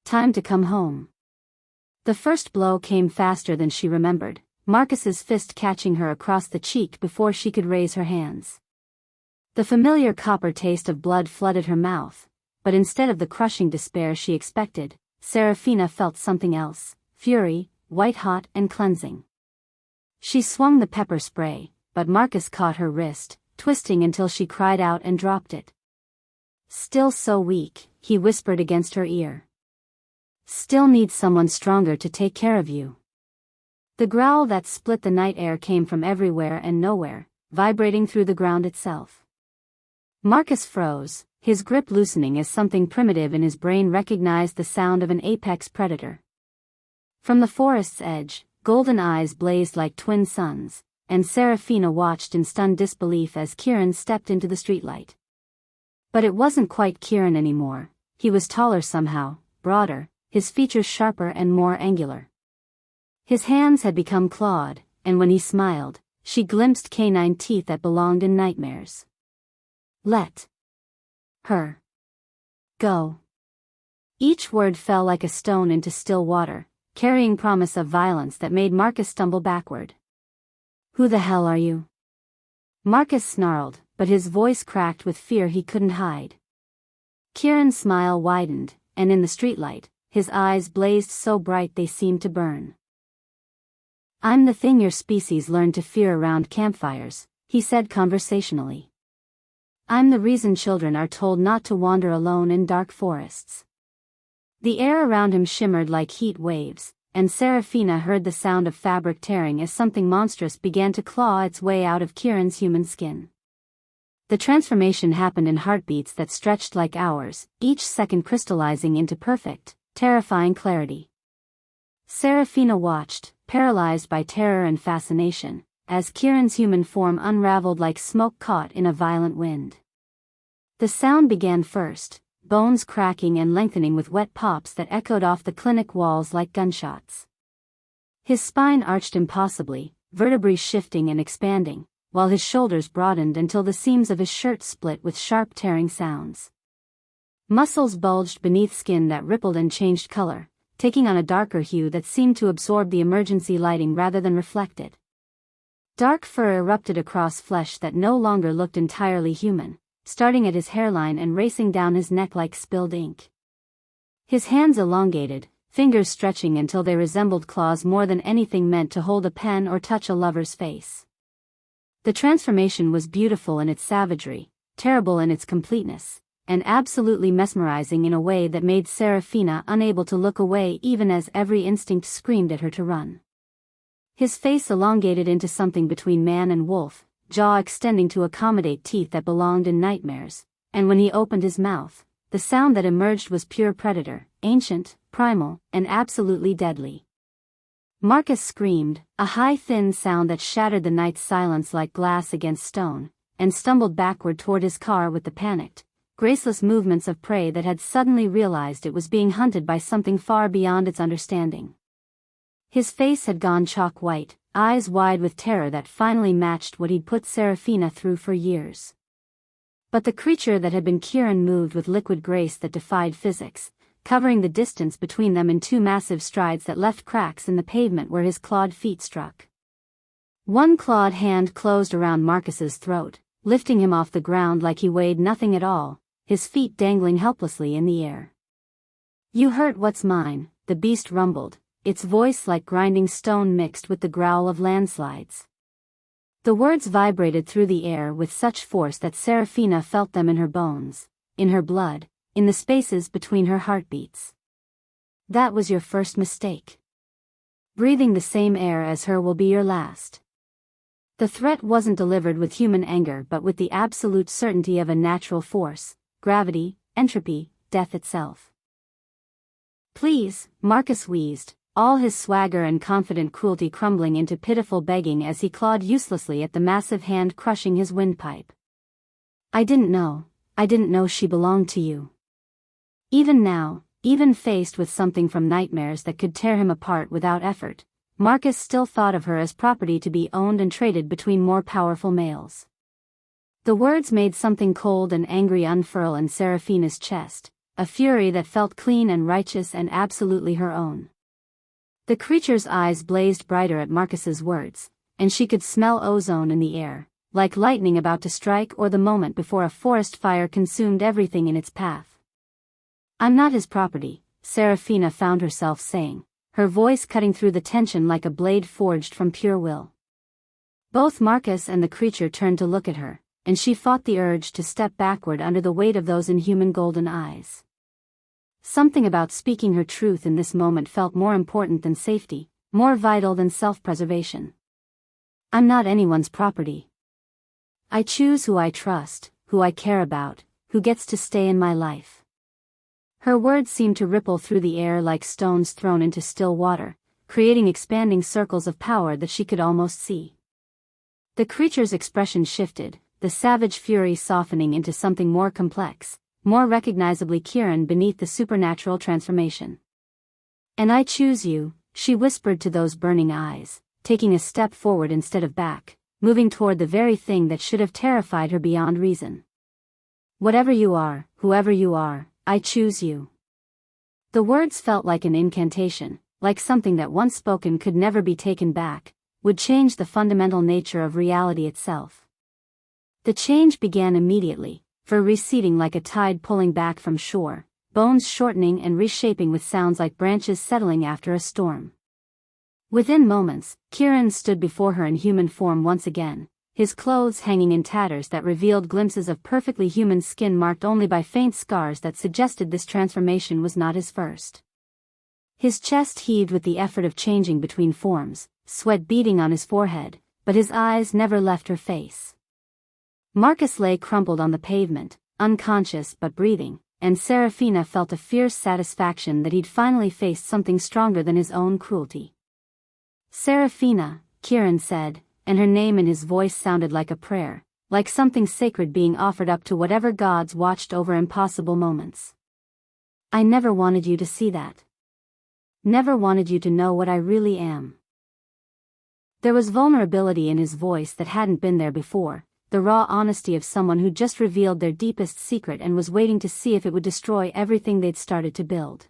Time to come home." The first blow came faster than she remembered, Marcus's fist catching her across the cheek before she could raise her hands. The familiar copper taste of blood flooded her mouth, but instead of the crushing despair she expected, Serafina felt something else, fury, white-hot and cleansing. She swung the pepper spray, but Marcus caught her wrist, twisting until she cried out and dropped it. "Still so weak," he whispered against her ear. "Still need someone stronger to take care of you." The growl that split the night air came from everywhere and nowhere, vibrating through the ground itself. Marcus froze, his grip loosening as something primitive in his brain recognized the sound of an apex predator. From the forest's edge, golden eyes blazed like twin suns, and Serafina watched in stunned disbelief as Kieran stepped into the streetlight. But it wasn't quite Kieran anymore. He was taller somehow, broader, his features sharper and more angular. His hands had become clawed, and when he smiled, she glimpsed canine teeth that belonged in nightmares. "Let her go." Each word fell like a stone into still water, carrying promise of violence that made Marcus stumble backward. "Who the hell are you?" Marcus snarled, but his voice cracked with fear he couldn't hide. Kieran's smile widened, and in the streetlight, his eyes blazed so bright they seemed to burn. "I'm the thing your species learned to fear around campfires," he said conversationally. "I'm the reason children are told not to wander alone in dark forests." The air around him shimmered like heat waves, and Serafina heard the sound of fabric tearing as something monstrous began to claw its way out of Kieran's human skin. The transformation happened in heartbeats that stretched like hours, each second crystallizing into perfect, terrifying clarity. Serafina watched, paralyzed by terror and fascination, as Kieran's human form unraveled like smoke caught in a violent wind. The sound began first, bones cracking and lengthening with wet pops that echoed off the clinic walls like gunshots. His spine arched impossibly, vertebrae shifting and expanding, while his shoulders broadened until the seams of his shirt split with sharp tearing sounds. Muscles bulged beneath skin that rippled and changed color, taking on a darker hue that seemed to absorb the emergency lighting rather than reflect it. Dark fur erupted across flesh that no longer looked entirely human, starting at his hairline and racing down his neck like spilled ink. His hands elongated, fingers stretching until they resembled claws more than anything meant to hold a pen or touch a lover's face. The transformation was beautiful in its savagery, terrible in its completeness, and absolutely mesmerizing in a way that made Serafina unable to look away even as every instinct screamed at her to run. His face elongated into something between man and wolf, jaw extending to accommodate teeth that belonged in nightmares, and when he opened his mouth, the sound that emerged was pure predator, ancient, primal, and absolutely deadly. Marcus screamed, a high thin sound that shattered the night's silence like glass against stone, and stumbled backward toward his car with the panicked, graceless movements of prey that had suddenly realized it was being hunted by something far beyond its understanding. His face had gone chalk white, eyes wide with terror that finally matched what he'd put Serafina through for years. But the creature that had been Kieran moved with liquid grace that defied physics, covering the distance between them in two massive strides that left cracks in the pavement where his clawed feet struck. One clawed hand closed around Marcus's throat, lifting him off the ground like he weighed nothing at all, his feet dangling helplessly in the air. "You hurt what's mine," the beast rumbled, its voice like grinding stone mixed with the growl of landslides. The words vibrated through the air with such force that Serafina felt them in her bones, in her blood, in the spaces between her heartbeats. "That was your first mistake. Breathing the same air as her will be your last." The threat wasn't delivered with human anger but with the absolute certainty of a natural force, gravity, entropy, death itself. "Please," Marcus wheezed, all his swagger and confident cruelty crumbling into pitiful begging as he clawed uselessly at the massive hand crushing his windpipe. I didn't know she belonged to you." Even now, even faced with something from nightmares that could tear him apart without effort, Marcus still thought of her as property to be owned and traded between more powerful males. The words made something cold and angry unfurl in Serafina's chest, a fury that felt clean and righteous and absolutely her own. The creature's eyes blazed brighter at Marcus's words, and she could smell ozone in the air, like lightning about to strike or the moment before a forest fire consumed everything in its path. "I'm not his property," Serafina found herself saying, her voice cutting through the tension like a blade forged from pure will. Both Marcus and the creature turned to look at her, and she fought the urge to step backward under the weight of those inhuman golden eyes. Something about speaking her truth in this moment felt more important than safety, more vital than self-preservation. "I'm not anyone's property. I choose who I trust, who I care about, who gets to stay in my life." Her words seemed to ripple through the air like stones thrown into still water, creating expanding circles of power that she could almost see. The creature's expression shifted, the savage fury softening into something more complex, more recognizably Kieran beneath the supernatural transformation. "And I choose you," she whispered to those burning eyes, taking a step forward instead of back, moving toward the very thing that should have terrified her beyond reason. "Whatever you are, whoever you are, I choose you." The words felt like an incantation, like something that once spoken could never be taken back, would change the fundamental nature of reality itself. The change began immediately, fur receding like a tide pulling back from shore, bones shortening and reshaping with sounds like branches settling after a storm. Within moments, Kieran stood before her in human form once again, his clothes hanging in tatters that revealed glimpses of perfectly human skin marked only by faint scars that suggested this transformation was not his first. His chest heaved with the effort of changing between forms, sweat beading on his forehead, but his eyes never left her face. Marcus lay crumpled on the pavement, unconscious but breathing, and Serafina felt a fierce satisfaction that he'd finally faced something stronger than his own cruelty. "Serafina," Kieran said, and her name in his voice sounded like a prayer, like something sacred being offered up to whatever gods watched over impossible moments. "I never wanted you to see that. Never wanted you to know what I really am." There was vulnerability in his voice that hadn't been there before, the raw honesty of someone who just revealed their deepest secret and was waiting to see if it would destroy everything they'd started to build.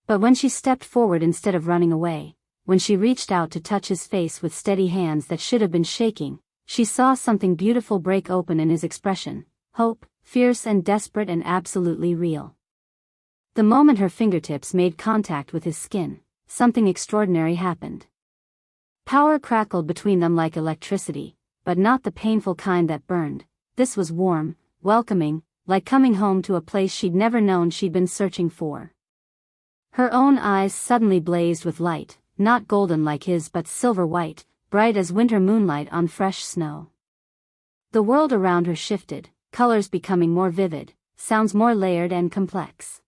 But when she stepped forward instead of running away, when she reached out to touch his face with steady hands that should have been shaking, she saw something beautiful break open in his expression: hope, fierce and desperate and absolutely real. The moment her fingertips made contact with his skin, something extraordinary happened. Power crackled between them like electricity, but not the painful kind that burned. This was warm, welcoming, like coming home to a place she'd never known she'd been searching for. Her own eyes suddenly blazed with light, not golden like his but silver white, bright as winter moonlight on fresh snow. The world around her shifted, colors becoming more vivid, sounds more layered and complex.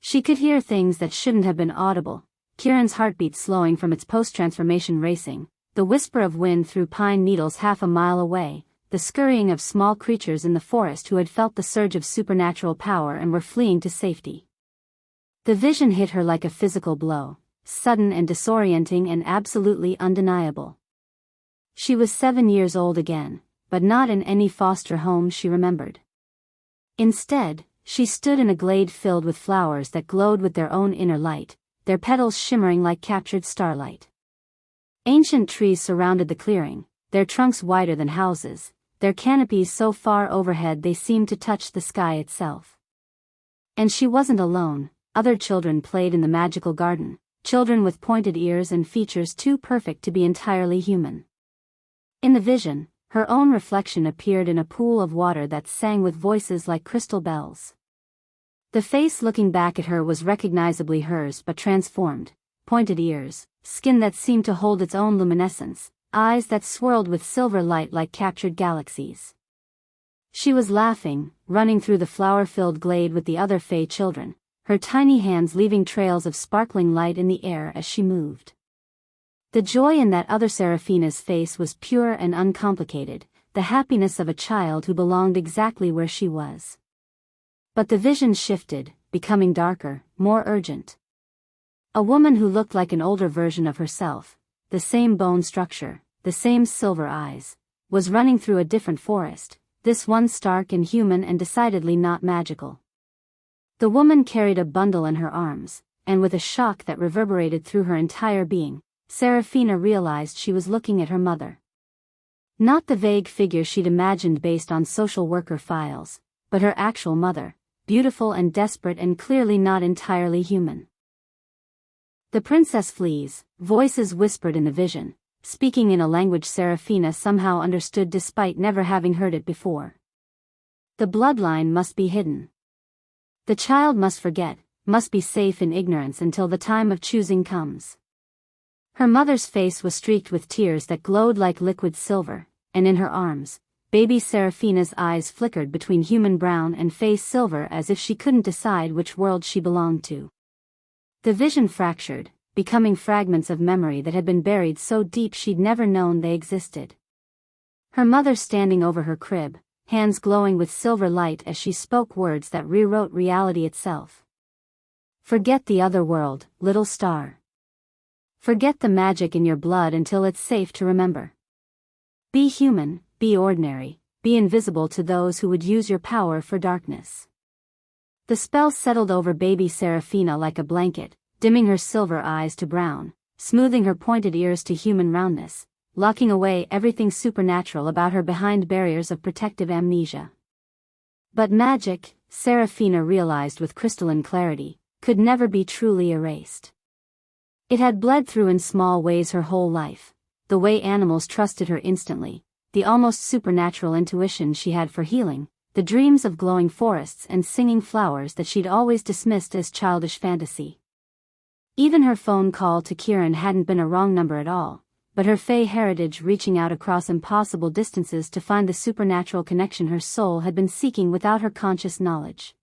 She could hear things that shouldn't have been audible, Kieran's heartbeat slowing from its post-transformation racing, the whisper of wind through pine needles half a mile away, the scurrying of small creatures in the forest who had felt the surge of supernatural power and were fleeing to safety. The vision hit her like a physical blow, sudden and disorienting and absolutely undeniable. She was 7 years old again, but not in any foster home she remembered. Instead, she stood in a glade filled with flowers that glowed with their own inner light, their petals shimmering like captured starlight. Ancient trees surrounded the clearing, their trunks wider than houses, their canopies so far overhead they seemed to touch the sky itself. And she wasn't alone. Other children played in the magical garden, children with pointed ears and features too perfect to be entirely human. In the vision, her own reflection appeared in a pool of water that sang with voices like crystal bells. The face looking back at her was recognizably hers but transformed, pointed ears, skin that seemed to hold its own luminescence, eyes that swirled with silver light like captured galaxies. She was laughing, running through the flower-filled glade with the other Fae children, her tiny hands leaving trails of sparkling light in the air as she moved. The joy in that other Serafina's face was pure and uncomplicated, the happiness of a child who belonged exactly where she was. But the vision shifted, becoming darker, more urgent. A woman who looked like an older version of herself, the same bone structure, the same silver eyes, was running through a different forest, this one stark and human and decidedly not magical. The woman carried a bundle in her arms, and with a shock that reverberated through her entire being, Serafina realized she was looking at her mother. Not the vague figure she'd imagined based on social worker files, but her actual mother, beautiful and desperate and clearly not entirely human. The princess flees, voices whispered in the vision, speaking in a language Serafina somehow understood despite never having heard it before. The bloodline must be hidden. The child must forget, must be safe in ignorance until the time of choosing comes. Her mother's face was streaked with tears that glowed like liquid silver, and in her arms, baby Serafina's eyes flickered between human brown and Fae silver as if she couldn't decide which world she belonged to. The vision fractured, becoming fragments of memory that had been buried so deep she'd never known they existed. Her mother standing over her crib, hands glowing with silver light as she spoke words that rewrote reality itself. "Forget the other world, little star. Forget the magic in your blood until it's safe to remember. Be human, be ordinary, be invisible to those who would use your power for darkness." The spell settled over baby Serafina like a blanket, dimming her silver eyes to brown, smoothing her pointed ears to human roundness, locking away everything supernatural about her behind barriers of protective amnesia. But magic, Serafina realized with crystalline clarity, could never be truly erased. It had bled through in small ways her whole life, the way animals trusted her instantly, the almost supernatural intuition she had for healing, the dreams of glowing forests and singing flowers that she'd always dismissed as childish fantasy. Even her phone call to Kieran hadn't been a wrong number at all, but her Fae heritage reaching out across impossible distances to find the supernatural connection her soul had been seeking without her conscious knowledge.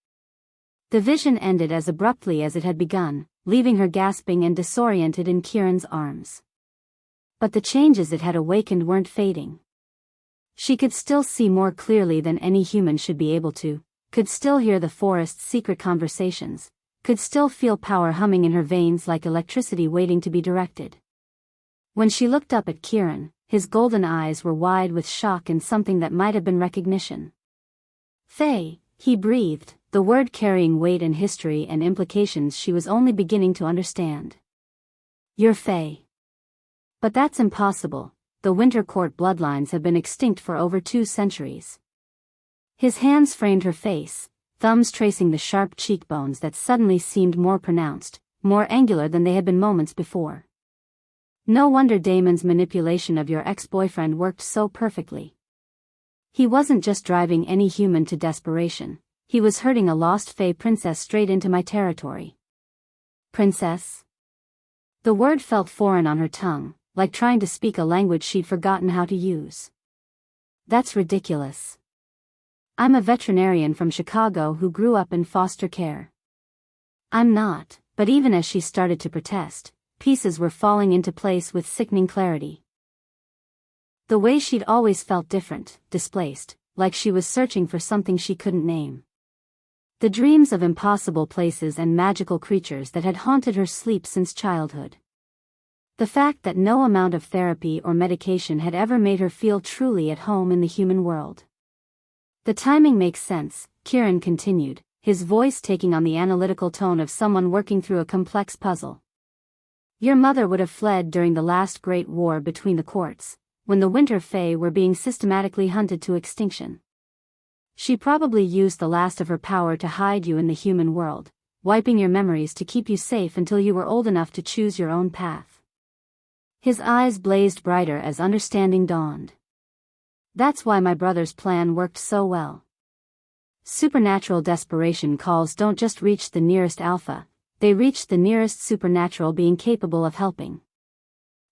The vision ended as abruptly as it had begun, leaving her gasping and disoriented in Kieran's arms. But the changes it had awakened weren't fading. She could still see more clearly than any human should be able to, could still hear the forest's secret conversations, could still feel power humming in her veins like electricity waiting to be directed. When she looked up at Kieran, his golden eyes were wide with shock and something that might have been recognition. "Faye," he breathed, the word carrying weight and history and implications she was only beginning to understand. "You're Faye." "But that's impossible. The Winter Court bloodlines have been extinct for over 2 centuries. His hands framed her face, thumbs tracing the sharp cheekbones that suddenly seemed more pronounced, more angular than they had been moments before. "No wonder Damon's manipulation of your ex-boyfriend worked so perfectly. He wasn't just driving any human to desperation, he was herding a lost Fae princess straight into my territory." "Princess?" The word felt foreign on her tongue, like trying to speak a language she'd forgotten how to use. "That's ridiculous. I'm a veterinarian from Chicago who grew up in foster care." "I'm not," but even as she started to protest, pieces were falling into place with sickening clarity. The way she'd always felt different, displaced, like she was searching for something she couldn't name. The dreams of impossible places and magical creatures that had haunted her sleep since childhood. The fact that no amount of therapy or medication had ever made her feel truly at home in the human world. "The timing makes sense," Kieran continued, his voice taking on the analytical tone of someone working through a complex puzzle. "Your mother would have fled during the last great war between the courts, when the Winter Fae were being systematically hunted to extinction. She probably used the last of her power to hide you in the human world, wiping your memories to keep you safe until you were old enough to choose your own path." His eyes blazed brighter as understanding dawned. "That's why my brother's plan worked so well. Supernatural desperation calls don't just reach the nearest alpha, they reach the nearest supernatural being capable of helping.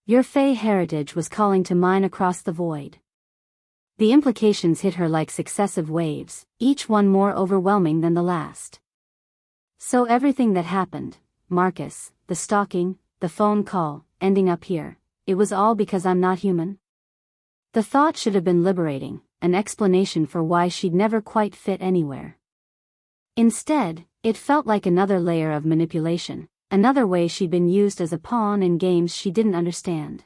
Your Fae heritage was calling to mine across the void." The implications hit her like successive waves, each one more overwhelming than the last. "So everything that happened, Marcus, the stalking, the phone call, ending up here, it was all because I'm not human?" The thought should have been liberating, an explanation for why she'd never quite fit anywhere. Instead, it felt like another layer of manipulation, another way she'd been used as a pawn in games she didn't understand.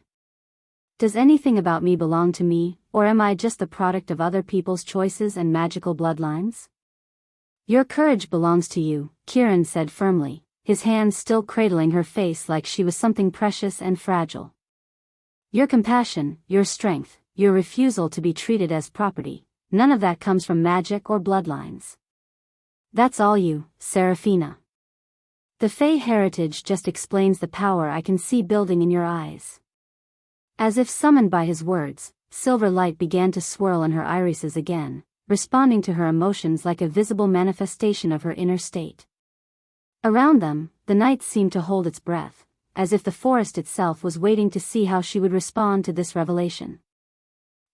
"Does anything about me belong to me, or am I just the product of other people's choices and magical bloodlines?" "Your courage belongs to you," Kieran said firmly, his hands still cradling her face like she was something precious and fragile. "Your compassion, your strength, your refusal to be treated as property, none of that comes from magic or bloodlines. That's all you, Seraphina. The Fae heritage just explains the power I can see building in your eyes." As if summoned by his words, silver light began to swirl in her irises again, responding to her emotions like a visible manifestation of her inner state. Around them, the night seemed to hold its breath, as if the forest itself was waiting to see how she would respond to this revelation.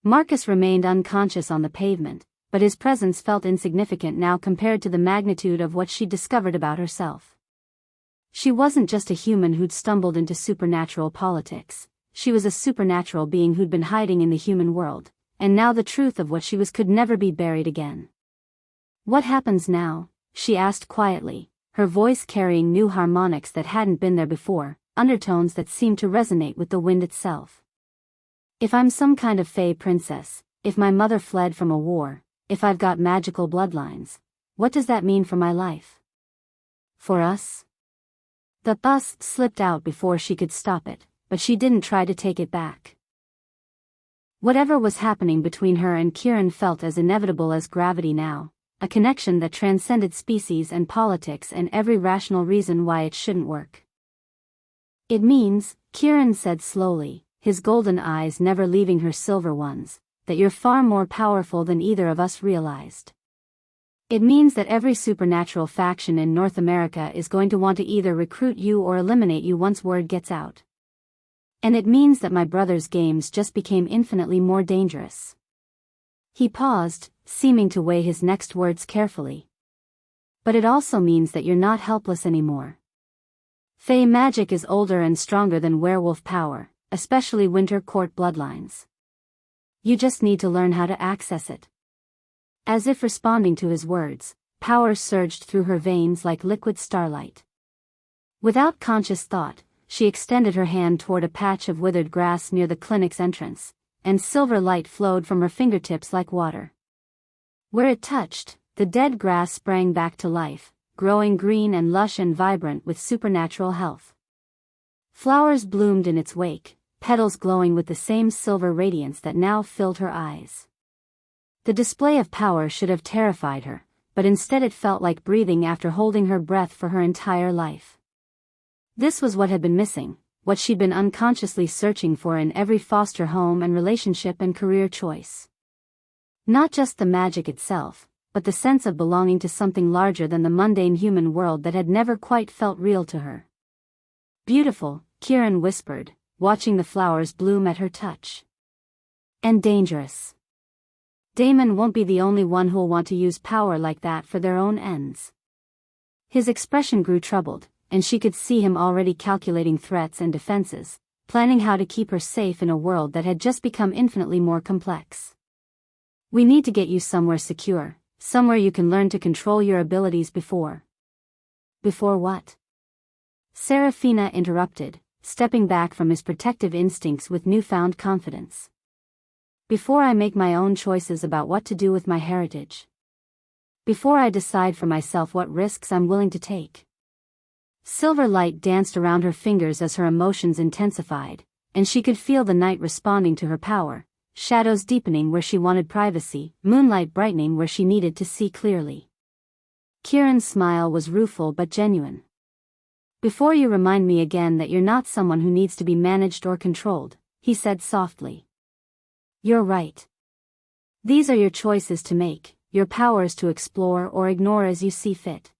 Marcus remained unconscious on the pavement, but his presence felt insignificant now compared to the magnitude of what she'd discovered about herself. She wasn't just a human who'd stumbled into supernatural politics, she was a supernatural being who'd been hiding in the human world, and now the truth of what she was could never be buried again. "What happens now?" she asked quietly, her voice carrying new harmonics that hadn't been there before, undertones that seemed to resonate with the wind itself. "If I'm some kind of Fae princess, if my mother fled from a war, if I've got magical bloodlines, what does that mean for my life? For us?" The "us" slipped out before she could stop it, but she didn't try to take it back. Whatever was happening between her and Kieran felt as inevitable as gravity now, a connection that transcended species and politics and every rational reason why it shouldn't work. "It means," Kieran said slowly, his golden eyes never leaving her silver ones, "that you're far more powerful than either of us realized. It means that every supernatural faction in North America is going to want to either recruit you or eliminate you once word gets out. And it means that my brother's games just became infinitely more dangerous." He paused, seeming to weigh his next words carefully. But it also means that you're not helpless anymore. Fey magic is older and stronger than werewolf power, especially Winter Court bloodlines. You just need to learn how to access it. As if responding to his words, power surged through her veins like liquid starlight. Without conscious thought, she extended her hand toward a patch of withered grass near the clinic's entrance, and silver light flowed from her fingertips like water. Where it touched, the dead grass sprang back to life, growing green and lush and vibrant with supernatural health. Flowers bloomed in its wake, petals glowing with the same silver radiance that now filled her eyes. The display of power should have terrified her, but instead it felt like breathing after holding her breath for her entire life. This was what had been missing, what she'd been unconsciously searching for in every foster home and relationship and career choice. Not just the magic itself, but the sense of belonging to something larger than the mundane human world that had never quite felt real to her. Beautiful, Kieran whispered, watching the flowers bloom at her touch. And dangerous. Damon won't be the only one who'll want to use power like that for their own ends. His expression grew troubled, and she could see him already calculating threats and defenses, planning how to keep her safe in a world that had just become infinitely more complex. We need to get you somewhere secure, somewhere you can learn to control your abilities before. Before what? Serafina interrupted, stepping back from his protective instincts with newfound confidence. Before I make my own choices about what to do with my heritage. Before I decide for myself what risks I'm willing to take. Silver light danced around her fingers as her emotions intensified, and she could feel the night responding to her power, shadows deepening where she wanted privacy, moonlight brightening where she needed to see clearly. Kieran's smile was rueful but genuine. Before you remind me again that you're not someone who needs to be managed or controlled, he said softly. You're right. These are your choices to make, your powers to explore or ignore as you see fit.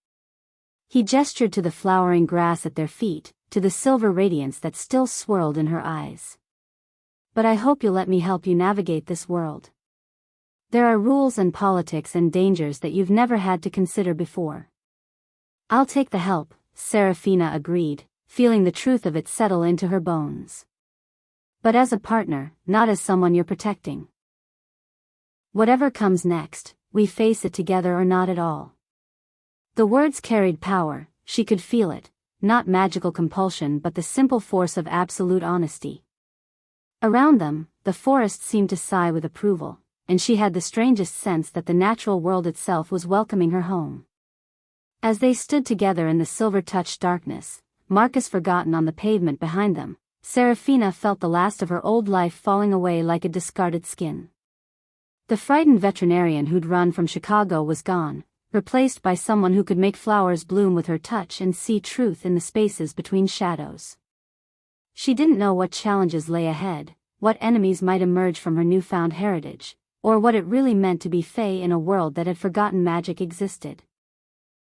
He gestured to the flowering grass at their feet, to the silver radiance that still swirled in her eyes. But I hope you'll let me help you navigate this world. There are rules and politics and dangers that you've never had to consider before. I'll take the help, Serafina agreed, feeling the truth of it settle into her bones. But as a partner, not as someone you're protecting. Whatever comes next, we face it together or not at all. The words carried power, she could feel it, not magical compulsion but the simple force of absolute honesty. Around them, the forest seemed to sigh with approval, and she had the strangest sense that the natural world itself was welcoming her home. As they stood together in the silver-touched darkness, Marcus forgotten on the pavement behind them, Serafina felt the last of her old life falling away like a discarded skin. The frightened veterinarian who'd run from Chicago was gone, replaced by someone who could make flowers bloom with her touch and see truth in the spaces between shadows. She didn't know what challenges lay ahead, what enemies might emerge from her newfound heritage, or what it really meant to be Fae in a world that had forgotten magic existed.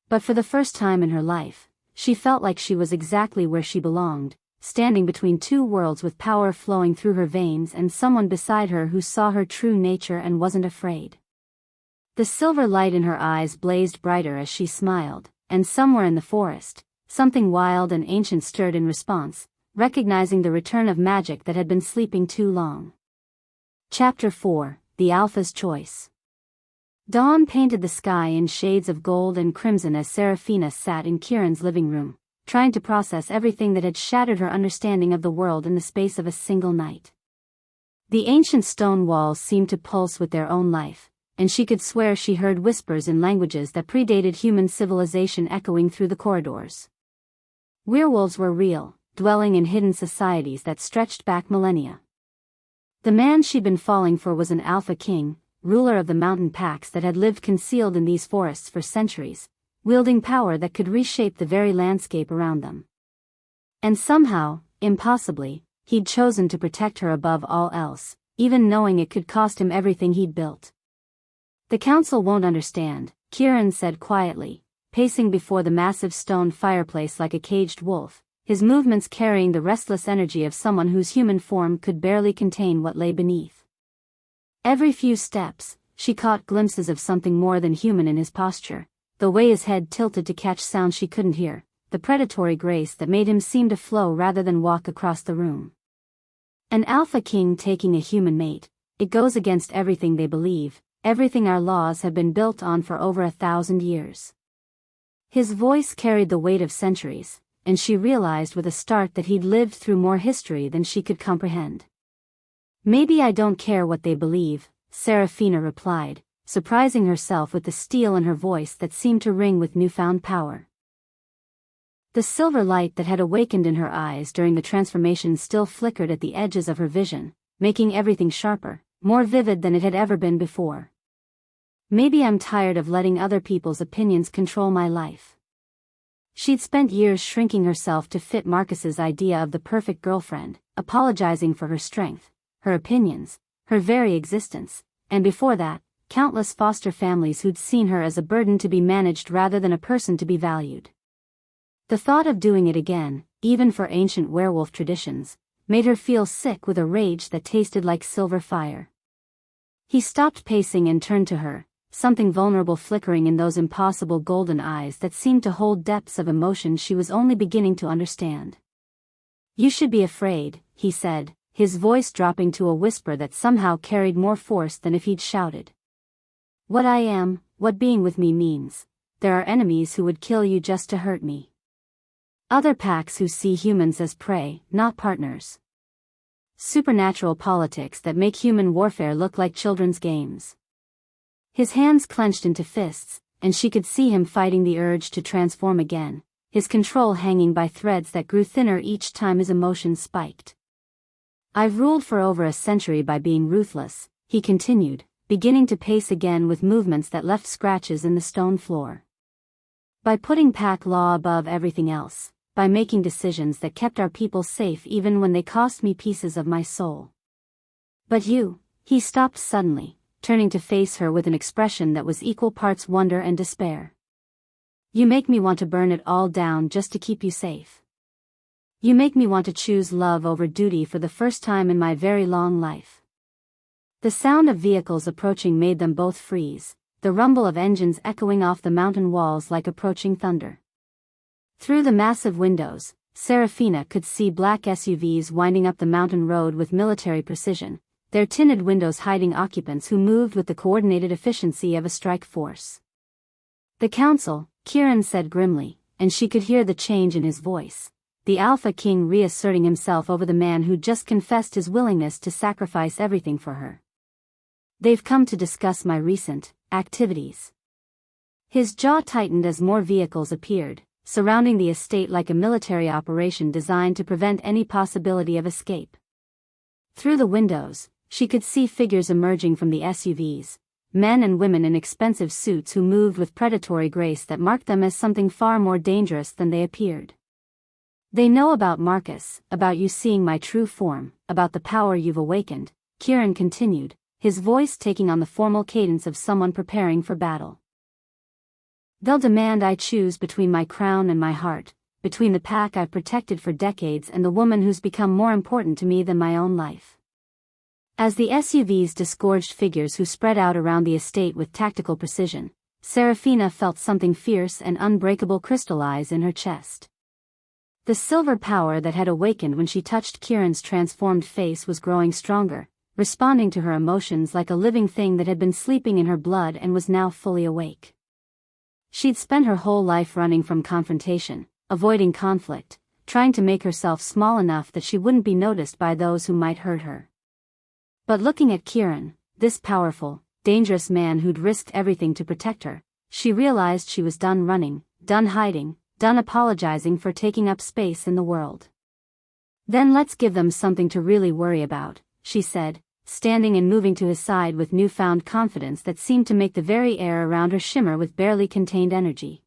But for the first time in her life, she felt like she was exactly where she belonged, standing between two worlds with power flowing through her veins and someone beside her who saw her true nature and wasn't afraid. The silver light in her eyes blazed brighter as she smiled, and somewhere in the forest, something wild and ancient stirred in response, recognizing the return of magic that had been sleeping too long. Chapter 4, The Alpha's Choice. Dawn painted the sky in shades of gold and crimson as Serafina sat in Kieran's living room, trying to process everything that had shattered her understanding of the world in the space of a single night. The ancient stone walls seemed to pulse with their own life, and she could swear she heard whispers in languages that predated human civilization echoing through the corridors. Werewolves were real, dwelling in hidden societies that stretched back millennia. The man she'd been falling for was an alpha king, ruler of the mountain packs that had lived concealed in these forests for centuries, wielding power that could reshape the very landscape around them. And somehow, impossibly, he'd chosen to protect her above all else, even knowing it could cost him everything he'd built. The council won't understand, Kieran said quietly, pacing before the massive stone fireplace like a caged wolf, his movements carrying the restless energy of someone whose human form could barely contain what lay beneath. Every few steps, she caught glimpses of something more than human in his posture, the way his head tilted to catch sounds she couldn't hear, the predatory grace that made him seem to flow rather than walk across the room. An alpha king taking a human mate, it goes against everything they believe, everything our laws have been built on for over 1,000 years. His voice carried the weight of centuries, and she realized with a start that he'd lived through more history than she could comprehend. Maybe I don't care what they believe, Serafina replied, surprising herself with the steel in her voice that seemed to ring with newfound power. The silver light that had awakened in her eyes during the transformation still flickered at the edges of her vision, making everything sharper, more vivid than it had ever been before. Maybe I'm tired of letting other people's opinions control my life. She'd spent years shrinking herself to fit Marcus's idea of the perfect girlfriend, apologizing for her strength, her opinions, her very existence, and before that, countless foster families who'd seen her as a burden to be managed rather than a person to be valued. The thought of doing it again, even for ancient werewolf traditions, made her feel sick with a rage that tasted like silver fire. He stopped pacing and turned to her, something vulnerable flickering in those impossible golden eyes that seemed to hold depths of emotion she was only beginning to understand. "You should be afraid," he said, his voice dropping to a whisper that somehow carried more force than if he'd shouted. "What I am, what being with me means. There are enemies who would kill you just to hurt me. Other packs who see humans as prey, not partners. Supernatural politics that make human warfare look like children's games." His hands clenched into fists, and she could see him fighting the urge to transform again, his control hanging by threads that grew thinner each time his emotions spiked. "I've ruled for over a century by being ruthless," he continued, beginning to pace again with movements that left scratches in the stone floor. "By putting pack law above everything else. By making decisions that kept our people safe even when they cost me pieces of my soul. But you," he stopped suddenly, turning to face her with an expression that was equal parts wonder and despair. "You make me want to burn it all down just to keep you safe. You make me want to choose love over duty for the first time in my very long life." The sound of vehicles approaching made them both freeze, the rumble of engines echoing off the mountain walls like approaching thunder. Through the massive windows, Serafina could see black SUVs winding up the mountain road with military precision, their tinted windows hiding occupants who moved with the coordinated efficiency of a strike force. "The council," Kieran said grimly, and she could hear the change in his voice, the Alpha King reasserting himself over the man who'd just confessed his willingness to sacrifice everything for her. "They've come to discuss my recent activities." His jaw tightened as more vehicles appeared, surrounding the estate like a military operation designed to prevent any possibility of escape. Through the windows, she could see figures emerging from the SUVs, men and women in expensive suits who moved with predatory grace that marked them as something far more dangerous than they appeared. "They know about Marcus, about you seeing my true form, about the power you've awakened," Kieran continued, his voice taking on the formal cadence of someone preparing for battle. "They'll demand I choose between my crown and my heart, between the pack I've protected for decades and the woman who's become more important to me than my own life." As the SUVs disgorged figures who spread out around the estate with tactical precision, Serafina felt something fierce and unbreakable crystallize in her chest. The silver power that had awakened when she touched Kieran's transformed face was growing stronger, responding to her emotions like a living thing that had been sleeping in her blood and was now fully awake. She'd spent her whole life running from confrontation, avoiding conflict, trying to make herself small enough that she wouldn't be noticed by those who might hurt her. But looking at Kieran, this powerful, dangerous man who'd risked everything to protect her, she realized she was done running, done hiding, done apologizing for taking up space in the world. "Then let's give them something to really worry about," she said, standing and moving to his side with newfound confidence that seemed to make the very air around her shimmer with barely contained energy.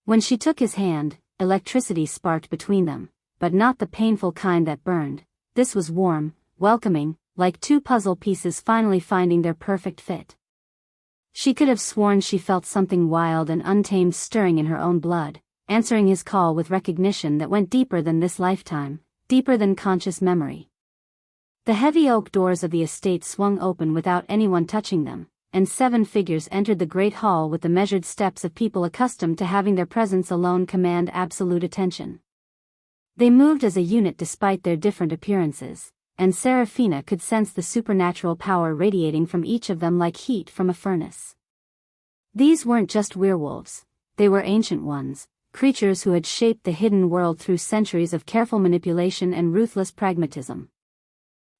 When she took his hand, electricity sparked between them, but not the painful kind that burned. This was warm, welcoming, like two puzzle pieces finally finding their perfect fit. She could have sworn she felt something wild and untamed stirring in her own blood, answering his call with recognition that went deeper than this lifetime, deeper than conscious memory. The heavy oak doors of the estate swung open without anyone touching them, and 7 figures entered the great hall with the measured steps of people accustomed to having their presence alone command absolute attention. They moved as a unit despite their different appearances, and Seraphina could sense the supernatural power radiating from each of them like heat from a furnace. These weren't just werewolves, they were ancient ones, creatures who had shaped the hidden world through centuries of careful manipulation and ruthless pragmatism.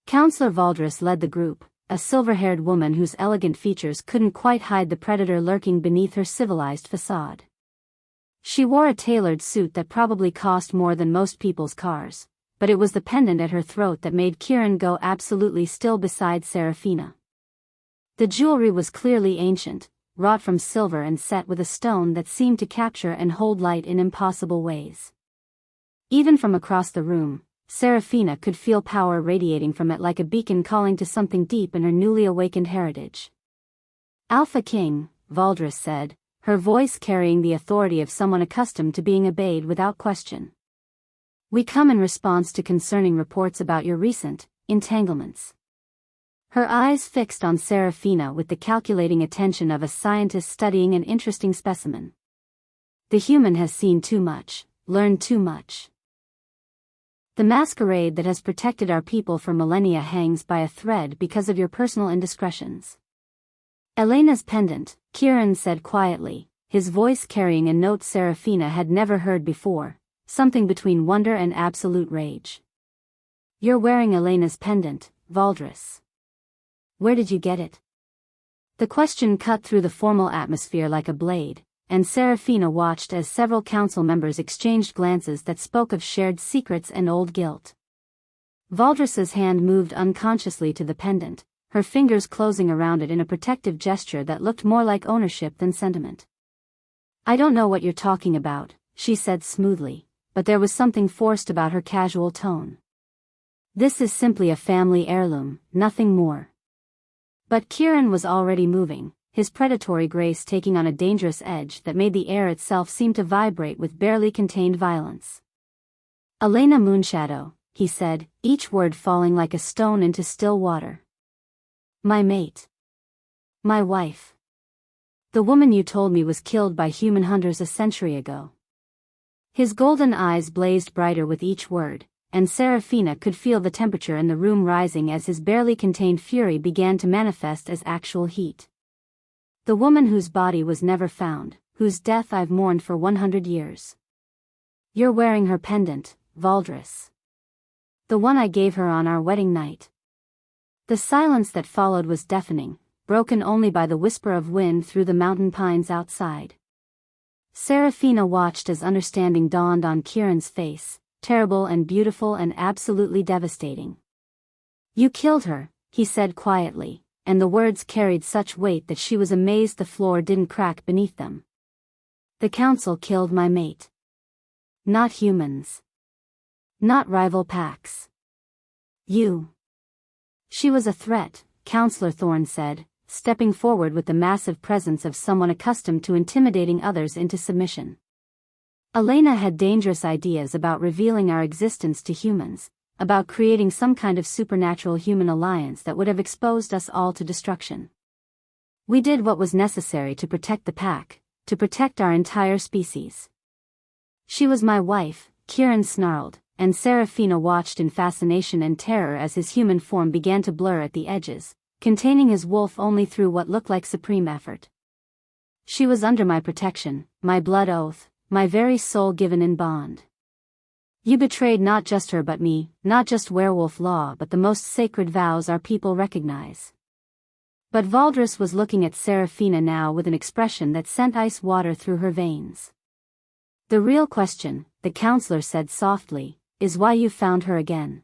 Counselor Valdres led the group, a silver-haired woman whose elegant features couldn't quite hide the predator lurking beneath her civilized facade. She wore a tailored suit that probably cost more than most people's cars, but it was the pendant at her throat that made Kieran go absolutely still beside Seraphina. The jewelry was clearly ancient, wrought from silver and set with a stone that seemed to capture and hold light in impossible ways. Even from across the room, Seraphina could feel power radiating from it like a beacon calling to something deep in her newly awakened heritage. "Alpha King," Valdres said, her voice carrying the authority of someone accustomed to being obeyed without question. "We come in response to concerning reports about your recent entanglements." Her eyes fixed on Seraphina with the calculating attention of a scientist studying an interesting specimen. "The human has seen too much, learned too much. The masquerade that has protected our people for millennia hangs by a thread because of your personal indiscretions." "Elena's pendant," Kieran said quietly, his voice carrying a note Seraphina had never heard before, something between wonder and absolute rage. "You're wearing Elena's pendant, Valdres. Where did you get it?" The question cut through the formal atmosphere like a blade, and Seraphina watched as several council members exchanged glances that spoke of shared secrets and old guilt. Valdres's hand moved unconsciously to the pendant, her fingers closing around it in a protective gesture that looked more like ownership than sentiment. "I don't know what you're talking about," she said smoothly, but there was something forced about her casual tone. "This is simply a family heirloom, nothing more." But Kieran was already moving, his predatory grace taking on a dangerous edge that made the air itself seem to vibrate with barely contained violence. "Elena Moonshadow," he said, each word falling like a stone into still water. "My mate. My wife. The woman you told me was killed by human hunters a century ago." His golden eyes blazed brighter with each word, and Seraphina could feel the temperature in the room rising as his barely contained fury began to manifest as actual heat. "The woman whose body was never found, whose death I've mourned for 100 years. You're wearing her pendant, Valdres. The one I gave her on our wedding night." The silence that followed was deafening, broken only by the whisper of wind through the mountain pines outside. Seraphina watched as understanding dawned on Kieran's face, terrible and beautiful and absolutely devastating. "You killed her," he said quietly, and the words carried such weight that she was amazed the floor didn't crack beneath them. "The council killed my mate. Not humans. Not rival packs. You." "She was a threat," Counselor Thorne said, stepping forward with the massive presence of someone accustomed to intimidating others into submission. "Elena had dangerous ideas about revealing our existence to humans, about creating some kind of supernatural human alliance that would have exposed us all to destruction. We did what was necessary to protect the pack, to protect our entire species." "She was my wife," Kieran snarled, and Seraphina watched in fascination and terror as his human form began to blur at the edges, containing his wolf only through what looked like supreme effort. "She was under my protection, my blood oath, my very soul given in bond. You betrayed not just her but me, not just werewolf law but the most sacred vows our people recognize." But Valdres was looking at Seraphina now with an expression that sent ice water through her veins. "The real question," the counselor said softly, "is why you found her again.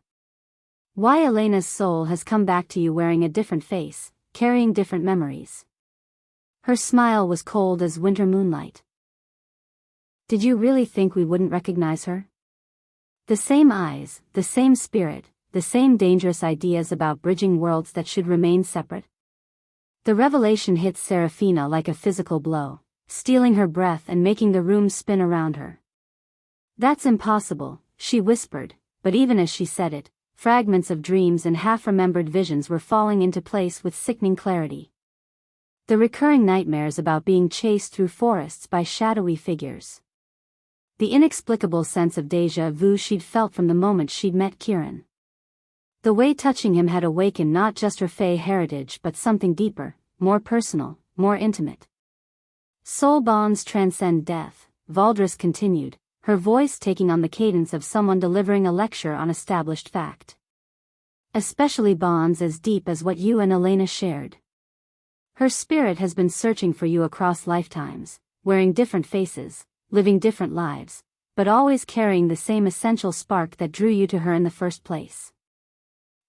Why Elena's soul has come back to you wearing a different face, carrying different memories." Her smile was cold as winter moonlight. "Did you really think we wouldn't recognize her? The same eyes, the same spirit, the same dangerous ideas about bridging worlds that should remain separate?" The revelation hit Seraphina like a physical blow, stealing her breath and making the room spin around her. "That's impossible," she whispered, but even as she said it, fragments of dreams and half-remembered visions were falling into place with sickening clarity. The recurring nightmares about being chased through forests by shadowy figures. The inexplicable sense of déjà vu she'd felt from the moment she'd met Kieran. The way touching him had awakened not just her Fae heritage but something deeper, more personal, more intimate. Soul bonds transcend death, Valdris continued, her voice taking on the cadence of someone delivering a lecture on established fact. Especially bonds as deep as what you and Elena shared. Her spirit has been searching for you across lifetimes, wearing different faces, living different lives, but always carrying the same essential spark that drew you to her in the first place.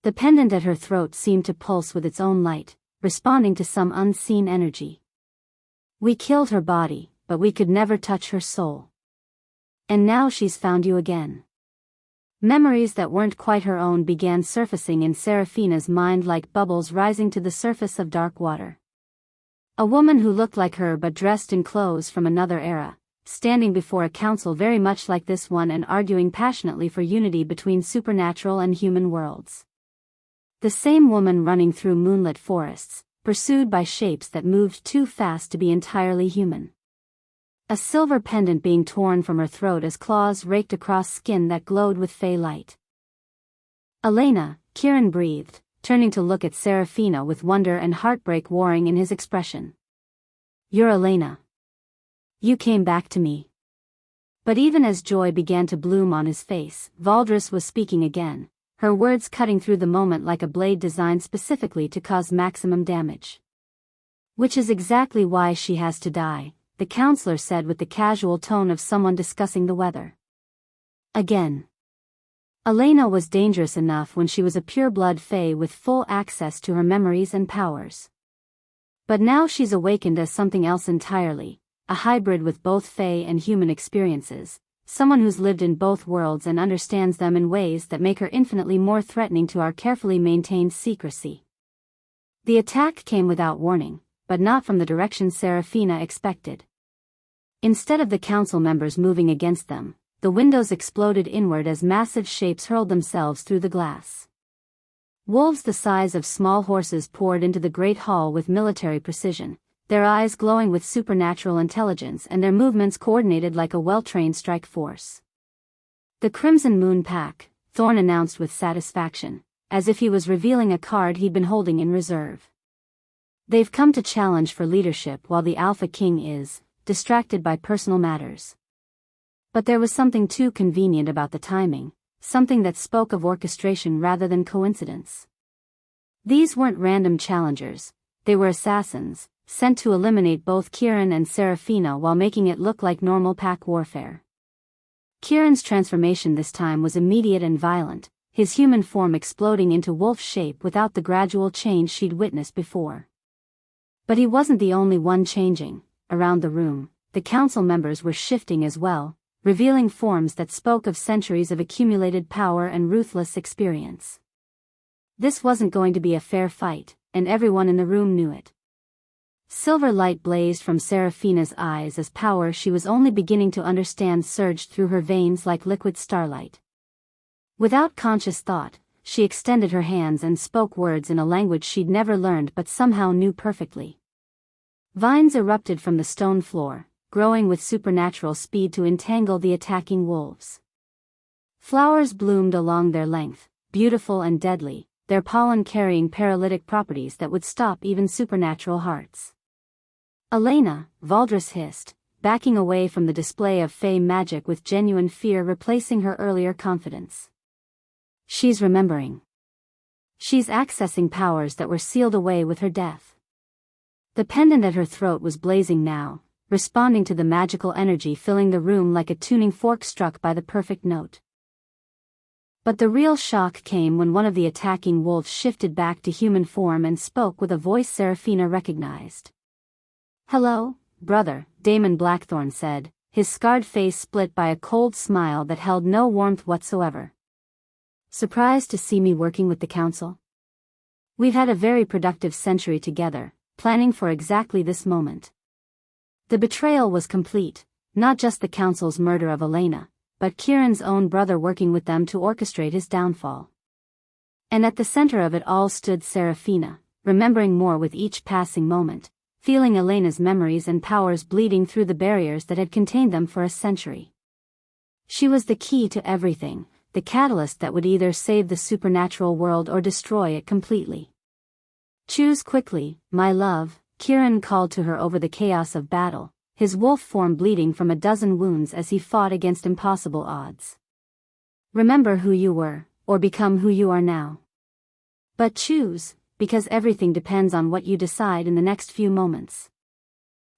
The pendant at her throat seemed to pulse with its own light, responding to some unseen energy. We killed her body, but we could never touch her soul. And now she's found you again. Memories that weren't quite her own began surfacing in Seraphina's mind like bubbles rising to the surface of dark water. A woman who looked like her but dressed in clothes from another era, standing before a council very much like this one and arguing passionately for unity between supernatural and human worlds. The same woman running through moonlit forests, pursued by shapes that moved too fast to be entirely human. A silver pendant being torn from her throat as claws raked across skin that glowed with fey light. Elena, Kieran breathed, turning to look at Seraphina with wonder and heartbreak warring in his expression. You're Elena. You came back to me. But even as joy began to bloom on his face, Valdris was speaking again, her words cutting through the moment like a blade designed specifically to cause maximum damage. Which is exactly why she has to die, the counselor said with the casual tone of someone discussing the weather. Again. Elena was dangerous enough when she was a pure-blood fae with full access to her memories and powers. But now she's awakened as something else entirely, a hybrid with both fae and human experiences, someone who's lived in both worlds and understands them in ways that make her infinitely more threatening to our carefully maintained secrecy. The attack came without warning, but not from the direction Seraphina expected. Instead of the council members moving against them, the windows exploded inward as massive shapes hurled themselves through the glass. Wolves the size of small horses poured into the great hall with military precision, their eyes glowing with supernatural intelligence and their movements coordinated like a well-trained strike force. The Crimson Moon Pack, Thorn announced with satisfaction, as if he was revealing a card he'd been holding in reserve. They've come to challenge for leadership while the Alpha King is, distracted by personal matters. But there was something too convenient about the timing, something that spoke of orchestration rather than coincidence. These weren't random challengers, they were assassins, sent to eliminate both Kieran and Seraphina while making it look like normal pack warfare. Kieran's transformation this time was immediate and violent, his human form exploding into wolf shape without the gradual change she'd witnessed before. But he wasn't the only one changing. Around the room, the council members were shifting as well, revealing forms that spoke of centuries of accumulated power and ruthless experience. This wasn't going to be a fair fight, and everyone in the room knew it. Silver light blazed from Seraphina's eyes as power she was only beginning to understand surged through her veins like liquid starlight. Without conscious thought, she extended her hands and spoke words in a language she'd never learned but somehow knew perfectly. Vines erupted from the stone floor, growing with supernatural speed to entangle the attacking wolves. Flowers bloomed along their length, beautiful and deadly, their pollen carrying paralytic properties that would stop even supernatural hearts. Elena, Valdris hissed, backing away from the display of fey magic with genuine fear replacing her earlier confidence. She's remembering. She's accessing powers that were sealed away with her death. The pendant at her throat was blazing now, responding to the magical energy filling the room like a tuning fork struck by the perfect note. But the real shock came when one of the attacking wolves shifted back to human form and spoke with a voice Seraphina recognized. "Hello, brother," Damon Blackthorn said, his scarred face split by a cold smile that held no warmth whatsoever. "Surprised to see me working with the council? We've had a very productive century together, planning for exactly this moment." The betrayal was complete, not just the council's murder of Elena, but Kieran's own brother working with them to orchestrate his downfall. And at the center of it all stood Seraphina, remembering more with each passing moment, feeling Elena's memories and powers bleeding through the barriers that had contained them for a century. She was the key to everything, the catalyst that would either save the supernatural world or destroy it completely. "Choose quickly, my love," Kieran called to her over the chaos of battle, his wolf form bleeding from a dozen wounds as he fought against impossible odds. "Remember who you were, or become who you are now. But choose, because everything depends on what you decide in the next few moments."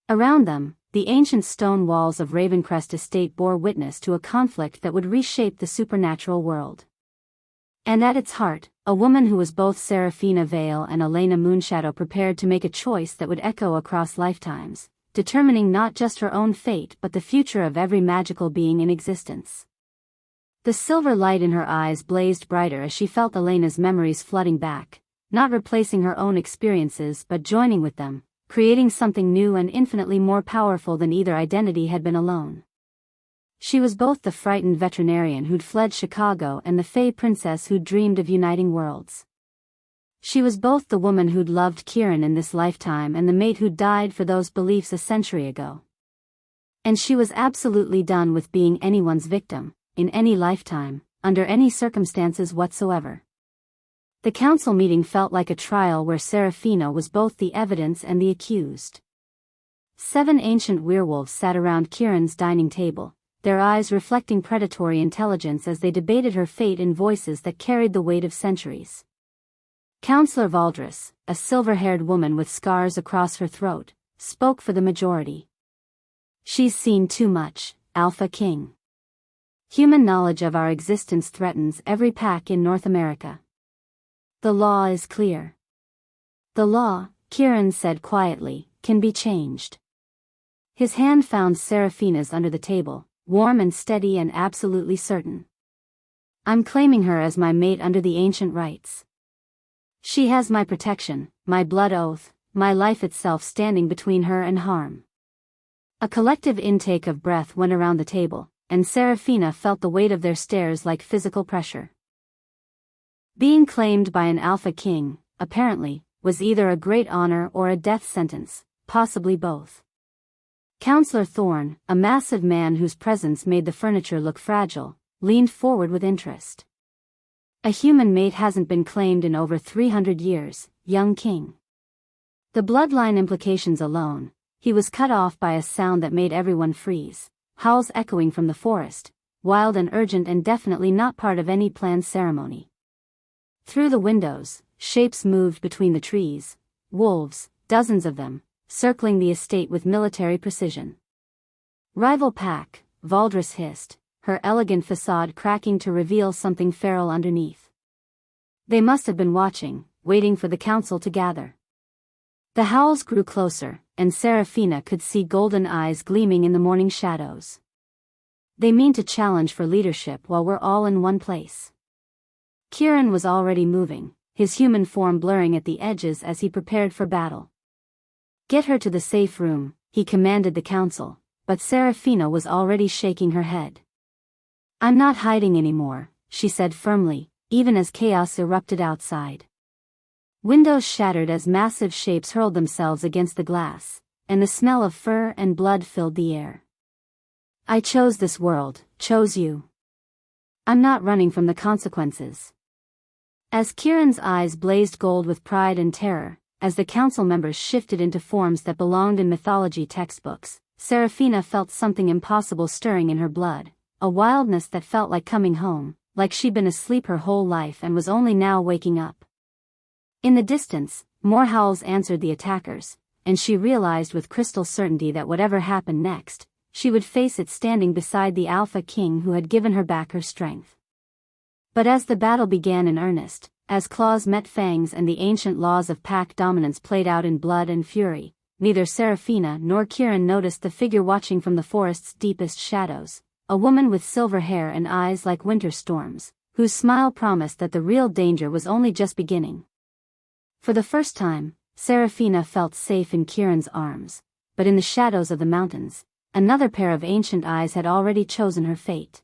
Around them, the ancient stone walls of Ravencrest Estate bore witness to a conflict that would reshape the supernatural world. And at its heart, a woman who was both Seraphina Vale and Elena Moonshadow prepared to make a choice that would echo across lifetimes, determining not just her own fate but the future of every magical being in existence. The silver light in her eyes blazed brighter as she felt Elena's memories flooding back, not replacing her own experiences but joining with them, creating something new and infinitely more powerful than either identity had been alone. She was both the frightened veterinarian who'd fled Chicago and the Fey princess who'd dreamed of uniting worlds. She was both the woman who'd loved Kieran in this lifetime and the mate who'd died for those beliefs a century ago. And she was absolutely done with being anyone's victim, in any lifetime, under any circumstances whatsoever. The council meeting felt like a trial where Seraphina was both the evidence and the accused. 7 ancient werewolves sat around Kieran's dining table, their eyes reflecting predatory intelligence as they debated her fate in voices that carried the weight of centuries. Counselor Valdris, a silver-haired woman with scars across her throat, spoke for the majority. "She's seen too much, Alpha King. Human knowledge of our existence threatens every pack in North America. The law is clear." "The law," Kieran said quietly, "can be changed." His hand found Seraphina's under the table, warm and steady and absolutely certain. "I'm claiming her as my mate under the ancient rites. She has my protection, my blood oath, my life itself standing between her and harm." A collective intake of breath went around the table, and Seraphina felt the weight of their stares like physical pressure. Being claimed by an Alpha King, apparently, was either a great honor or a death sentence, possibly both. Counselor Thorne, a massive man whose presence made the furniture look fragile, leaned forward with interest. "A human mate hasn't been claimed in over 300 years, young king." The bloodline implications alone. He was cut off by a sound that made everyone freeze, howls echoing from the forest, wild and urgent and definitely not part of any planned ceremony. Through the windows, shapes moved between the trees, wolves, dozens of them, circling the estate with military precision. "Rival pack," Valdris hissed, her elegant facade cracking to reveal something feral underneath. They must have been watching, waiting for the council to gather. The howls grew closer, and Seraphina could see golden eyes gleaming in the morning shadows. "They mean to challenge for leadership while we're all in one place." Kieran was already moving, his human form blurring at the edges as he prepared for battle. "Get her to the safe room," he commanded the council, but Seraphina was already shaking her head. "I'm not hiding anymore," she said firmly, even as chaos erupted outside. Windows shattered as massive shapes hurled themselves against the glass, and the smell of fur and blood filled the air. "I chose this world, chose you. I'm not running from the consequences." As Kieran's eyes blazed gold with pride and terror, as the council members shifted into forms that belonged in mythology textbooks, Seraphina felt something impossible stirring in her blood, a wildness that felt like coming home, like she'd been asleep her whole life and was only now waking up. In the distance, more howls answered the attackers, and she realized with crystal certainty that whatever happened next, she would face it standing beside the Alpha King who had given her back her strength. But as the battle began in earnest, as claws met fangs and the ancient laws of pack dominance played out in blood and fury, neither Seraphina nor Kieran noticed the figure watching from the forest's deepest shadows, a woman with silver hair and eyes like winter storms, whose smile promised that the real danger was only just beginning. For the first time, Seraphina felt safe in Kieran's arms, but in the shadows of the mountains, another pair of ancient eyes had already chosen her fate.